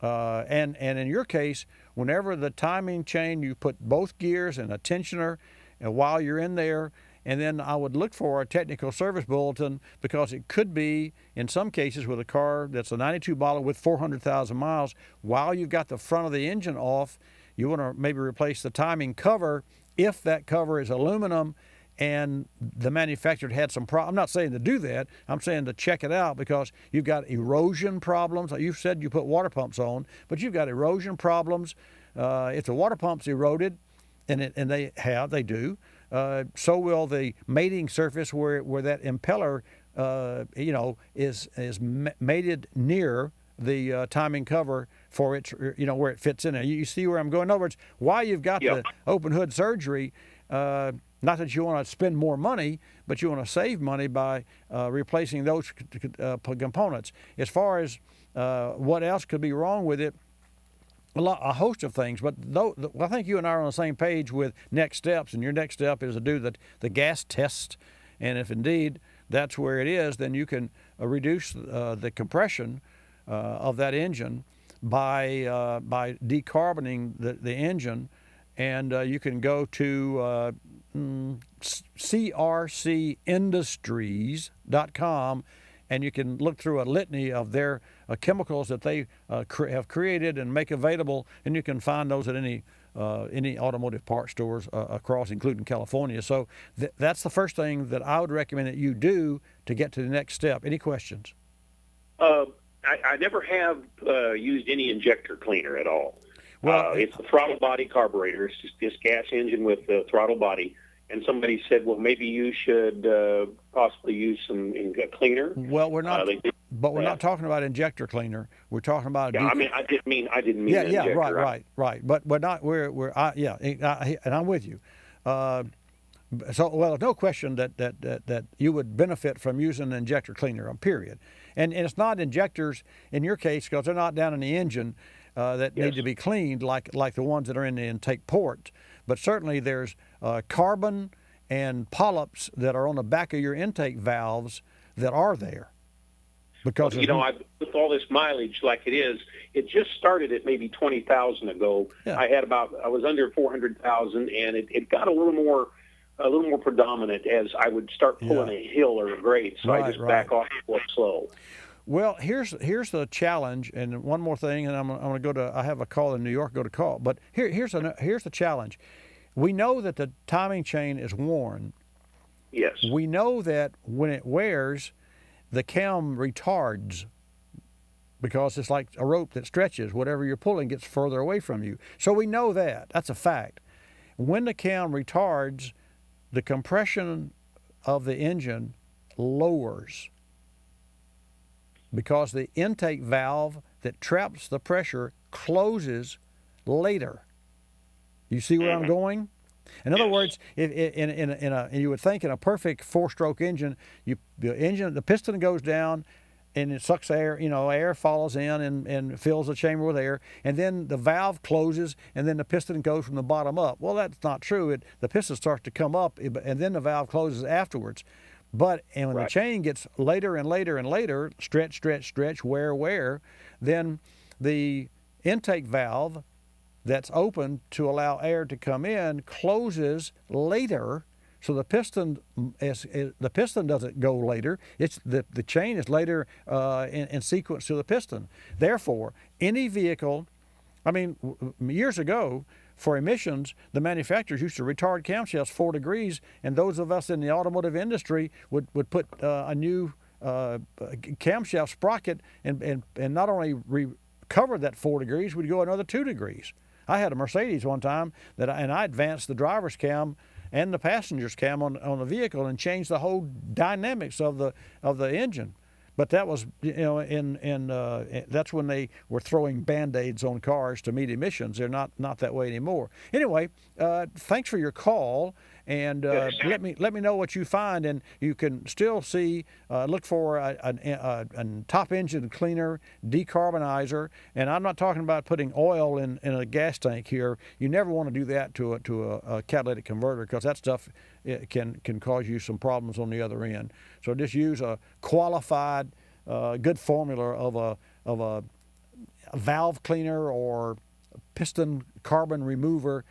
And in your case, whenever the timing chain, you put both gears and a tensioner while you're in there, and then I would look for a technical service bulletin, because it could be, in some cases, with a car that's a 92 model with 400,000 miles, while you've got the front of the engine off, you want to maybe replace the timing cover. If that cover is aluminum and the manufacturer had some problem, I'm not saying to do that, I'm saying to check it out, because you've got erosion problems. You said you put water pumps on, but you've got erosion problems. If the water pump's eroded, and they do, so will the mating surface where that impeller is mated near the timing cover for its, where it fits in there. You see where I'm going? In other words, while you've got the open hood surgery, not that you want to spend more money, but you want to save money by replacing those components. As far as what else could be wrong with it, a host of things, but I think you and I are on the same page with next steps, and your next step is to do the gas test, and if indeed that's where it is, then you can reduce the compression of that engine by decarboning the engine, and you can go to crcindustries.com, and you can look through a litany of their chemicals that they have created and make available, and you can find those at any automotive parts stores across, including California. So that's the first thing that I would recommend that you do to get to the next step. Any questions? I never have used any injector cleaner at all. Well, it's a throttle body carburetor. It's just this gas engine with the throttle body. And somebody said, well, maybe you should possibly use some cleaner. Well, we're not, but we're not talking about injector cleaner. We're talking about. Yeah, I didn't mean. Yeah, injector. right. But we're not. And I'm with you. There's no question that you would benefit from using an injector cleaner, period. And it's not injectors in your case, because they're not down in the engine that need to be cleaned like the ones that are in the intake port. But certainly there's carbon and polyps that are on the back of your intake valves that are there. Because with all this mileage like it is, it just started at maybe 20,000 ago. Yeah. I was under 400,000, and it got a little more a little more predominant as I would start pulling a hill or a grade, so I just back off and go slow. Well, here's the challenge, and one more thing, and I'm going to go to. I have a call in New York. Go to call, but here's the challenge. We know that the timing chain is worn. Yes. We know that when it wears, the cam retards because it's like a rope that stretches. Whatever you're pulling gets further away from you. So we know that. That's a fact. When the cam retards, the compression of the engine lowers because the intake valve that traps the pressure closes later. You see where I'm going? In other words, you would think in a perfect four-stroke engine, the piston goes down, and it sucks air. Air follows in and fills the chamber with air, and then the valve closes, and then the piston goes from the bottom up. Well, that's not true. The piston starts to come up, and then the valve closes afterwards. But when the chain gets later and later and later, stretch, wear, then the intake valve that's open to allow air to come in closes later. So the piston doesn't go later. It's the chain is later in sequence to the piston. Therefore, any vehicle, years ago, for emissions, the manufacturers used to retard camshafts 4 degrees, and those of us in the automotive industry would put a new camshaft sprocket and not only recover that 4 degrees, we'd go another 2 degrees. I had a Mercedes one time I advanced the driver's cam and the passenger's cam on the vehicle and changed the whole dynamics of the engine. But that was, that's when they were throwing Band-Aids on cars to meet emissions. They're not that way anymore. Anyway, thanks for your call, and let me know what you find. And you can still see, look for a top engine cleaner, decarbonizer. And I'm not talking about putting oil in a gas tank here. You never want to do that to a catalytic converter, because that stuff can cause you some problems on the other end. So just use a qualified, good formula of a valve cleaner or piston carbon remover,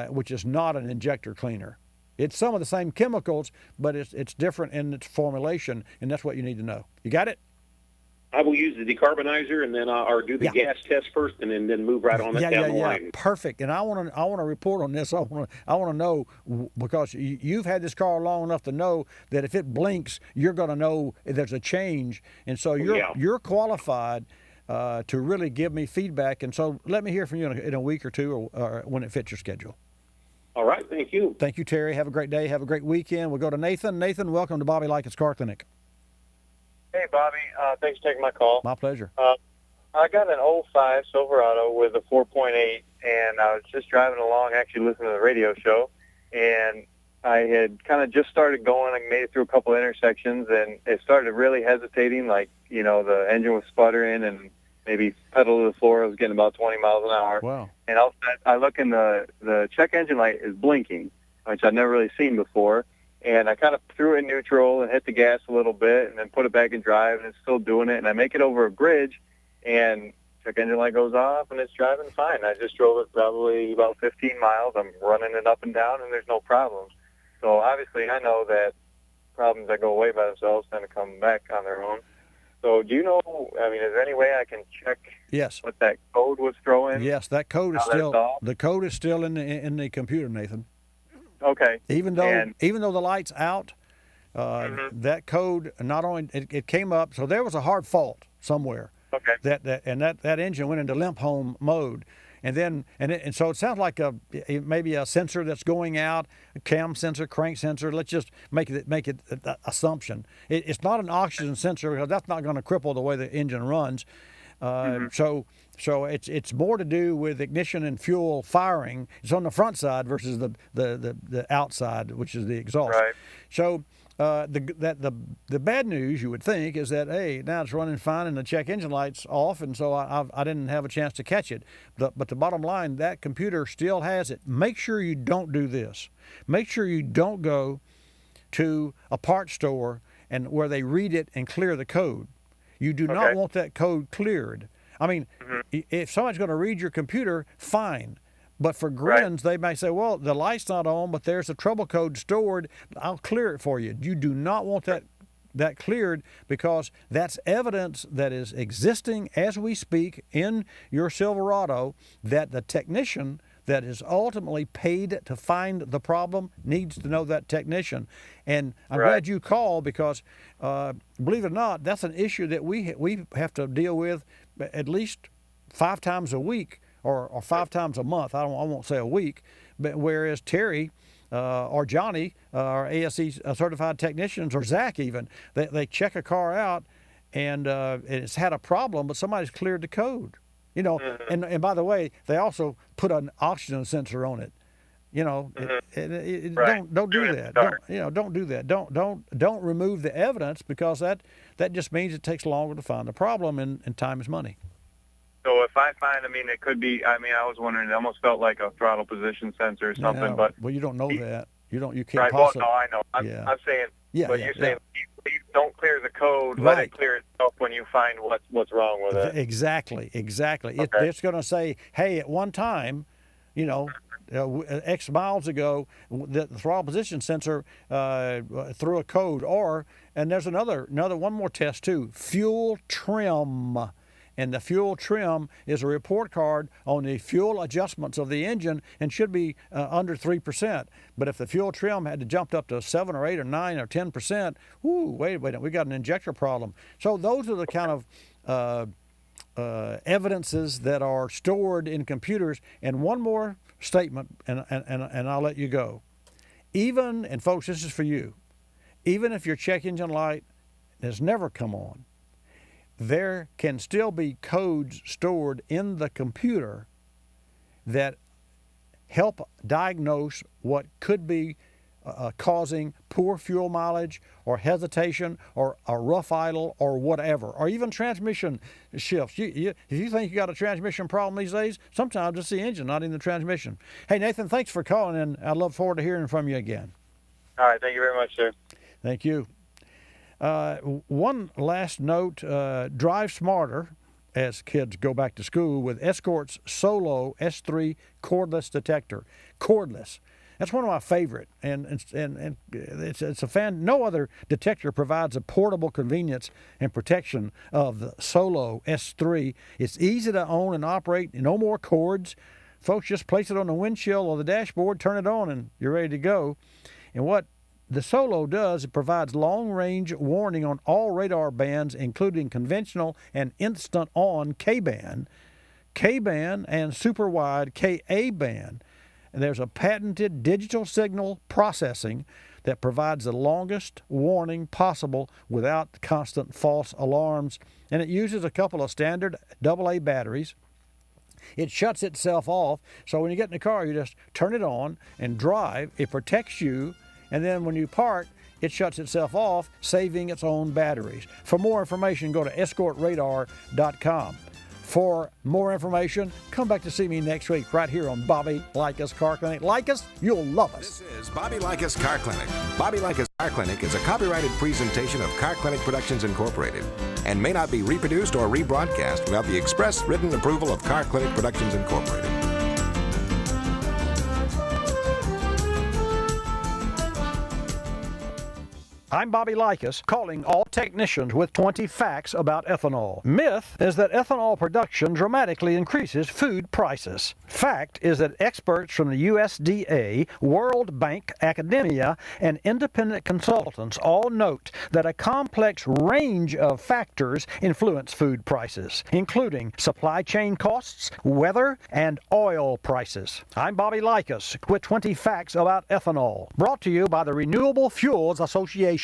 which is not an injector cleaner. It's some of the same chemicals, but it's different in its formulation, and that's what you need to know. You got it? I will use the decarbonizer and then or do the gas test first, and then move right on that down the line. Perfect. And I want to report on this. I want to know, because you've had this car long enough to know that if it blinks, you're going to know there's a change, and so you're qualified to really give me feedback. And so let me hear from you in a week or two, or when it fits your schedule. All right. Thank you. Thank you, Terry. Have a great day. Have a great weekend. We'll go to Nathan. Nathan, welcome to Bobby Likis Car Clinic. Hey, Bobby. Thanks for taking my call. My pleasure. I got an 05 Silverado with a 4.8, and I was just driving along, actually listening to the radio show, and I had kind of just started going. I made it through a couple of intersections, and it started really hesitating, like, the engine was sputtering, and maybe pedal to the floor. I was getting about 20 miles an hour. Wow. And I look, and the check engine light is blinking, which I'd never really seen before. And I kind of threw it in neutral and hit the gas a little bit and then put it back in drive, and it's still doing it. And I make it over a bridge, and check engine light goes off, and it's driving fine. I just drove it probably about 15 miles. I'm running it up and down, and there's no problems. So obviously I know that problems that go away by themselves tend to come back on their own. So do you know, is there any way I can check what that code was throwing? Yes, that code is still in the computer, Nathan. Okay. Even though the light's out, that code not only it came up, so there was a hard fault somewhere. Okay. That engine went into limp home mode, and so it sounds like maybe a sensor that's going out, a cam sensor, crank sensor. Let's just make it an assumption. It's not an oxygen sensor, because that's not going to cripple the way the engine runs. So it's more to do with ignition and fuel firing. It's on the front side versus the outside, which is the exhaust. Right. So the bad news, you would think, is that, hey, now it's running fine and the check engine light's off, and so I didn't have a chance to catch it. But the bottom line, that computer still has it. Make sure you don't do this. Make sure you don't go to a parts store and where they read it and clear the code. You do not want that code cleared. If somebody's going to read your computer, fine. But for grins, they may say, well, the light's not on, but there's a trouble code stored. I'll clear it for you. You do not want that cleared, because that's evidence that is existing as we speak in your Silverado, that the technician that is ultimately paid to find the problem needs to know that technician. And I'm glad you called, because believe it or not, that's an issue that we have to deal with at least 5 times a week or 5 times a month. I won't say a week, but whereas Terry or Johnny, or ASE certified technicians, or Zach even, they check a car out and it's had a problem, but somebody's cleared the code. You know, and by the way, they also put an oxygen sensor on it. You know, don't do that. Don't do that. Don't remove the evidence, because that just means it takes longer to find the problem, and time is money. So if I find, it could be. I was wondering. It almost felt like a throttle position sensor or something. But you don't know that. You can't right, possibly. Well, no, I know. I'm saying. But you're saying you don't clear the code. Let it clear itself when you find what's wrong with it. Exactly. Okay. It's going to say, hey, at one time, X miles ago, the throttle position sensor threw a code. And there's one more test too, fuel trim. And the fuel trim is a report card on the fuel adjustments of the engine, and should be under 3%. But if the fuel trim had jumped up to 7 or 8 or 9 or 10%, wait a minute, we got an injector problem. So those are the kind of evidences that are stored in computers. And one more statement, and I'll let you go. And folks, this is for you. Even if your check engine light has never come on, there can still be codes stored in the computer that help diagnose what could be causing poor fuel mileage or hesitation or a rough idle or whatever, or even transmission shifts. If you think you got a transmission problem these days, sometimes it's the engine, not in the transmission. Hey, Nathan, thanks for calling, and I look forward to hearing from you again. All right. Thank you very much, sir. Thank you. One last note, drive smarter as kids go back to school with Escort's Solo S3 cordless detector. Cordless. That's one of my favorite, and it's a fan. No other detector provides a portable convenience and protection of the Solo S3. It's easy to own and operate. No more cords. Folks, just place it on the windshield or the dashboard, turn it on, and you're ready to go. And what the Solo does, it provides long-range warning on all radar bands, including conventional and instant-on K-band, and super-wide Ka-band. And there's a patented digital signal processing that provides the longest warning possible without constant false alarms. And it uses a couple of standard AA batteries. It shuts itself off, so when you get in the car, you just turn it on and drive. It protects you. And then when you park, it shuts itself off, saving its own batteries. For more information, go to escortradar.com. For more information, come back to see me next week right here on Bobby Likis Car Clinic. Likis, you'll love us. This is Bobby Likis Car Clinic. Bobby Likis Car Clinic is a copyrighted presentation of Car Clinic Productions Incorporated and may not be reproduced or rebroadcast without the express written approval of Car Clinic Productions Incorporated. I'm Bobby Likis, calling all technicians with 20 facts about ethanol. Myth is that ethanol production dramatically increases food prices. Fact is that experts from the USDA, World Bank, academia, and independent consultants all note that a complex range of factors influence food prices, including supply chain costs, weather, and oil prices. I'm Bobby Likis with 20 facts about ethanol, brought to you by the Renewable Fuels Association.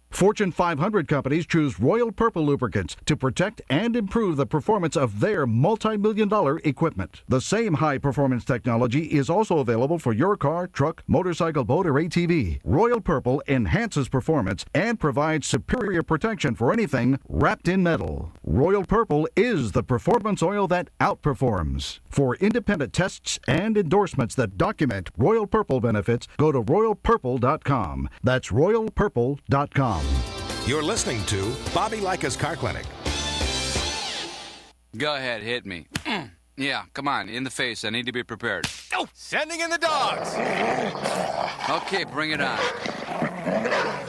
Fortune 500 companies choose Royal Purple lubricants to protect and improve the performance of their multi-million-dollar equipment. The same high-performance technology is also available for your car, truck, motorcycle, boat, or ATV. Royal Purple enhances performance and provides superior protection for anything wrapped in metal. Royal Purple is the performance oil that outperforms. For independent tests and endorsements that document Royal Purple benefits, go to royalpurple.com. That's royalpurple.com. You're listening to Bobby Likis Car Clinic. Go ahead, hit me. Yeah, come on, in the face. I need to be prepared. Oh, sending in the dogs. Okay, bring it on.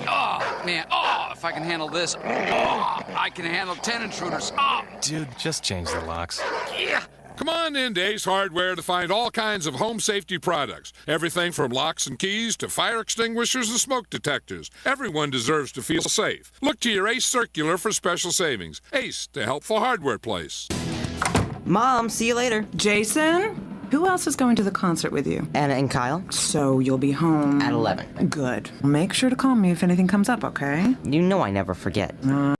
Oh, man. Oh, if I can handle this. Oh, I can handle 10 intruders. Oh. Dude, just change the locks. Yeah. Come on into Ace Hardware to find all kinds of home safety products. Everything from locks and keys to fire extinguishers and smoke detectors. Everyone deserves to feel safe. Look to your Ace Circular for special savings. Ace, the helpful hardware place. Mom, see you later. Jason? Who else is going to the concert with you? Anna and Kyle. So you'll be home... At 11. Good. Make sure to call me if anything comes up, okay? You know I never forget.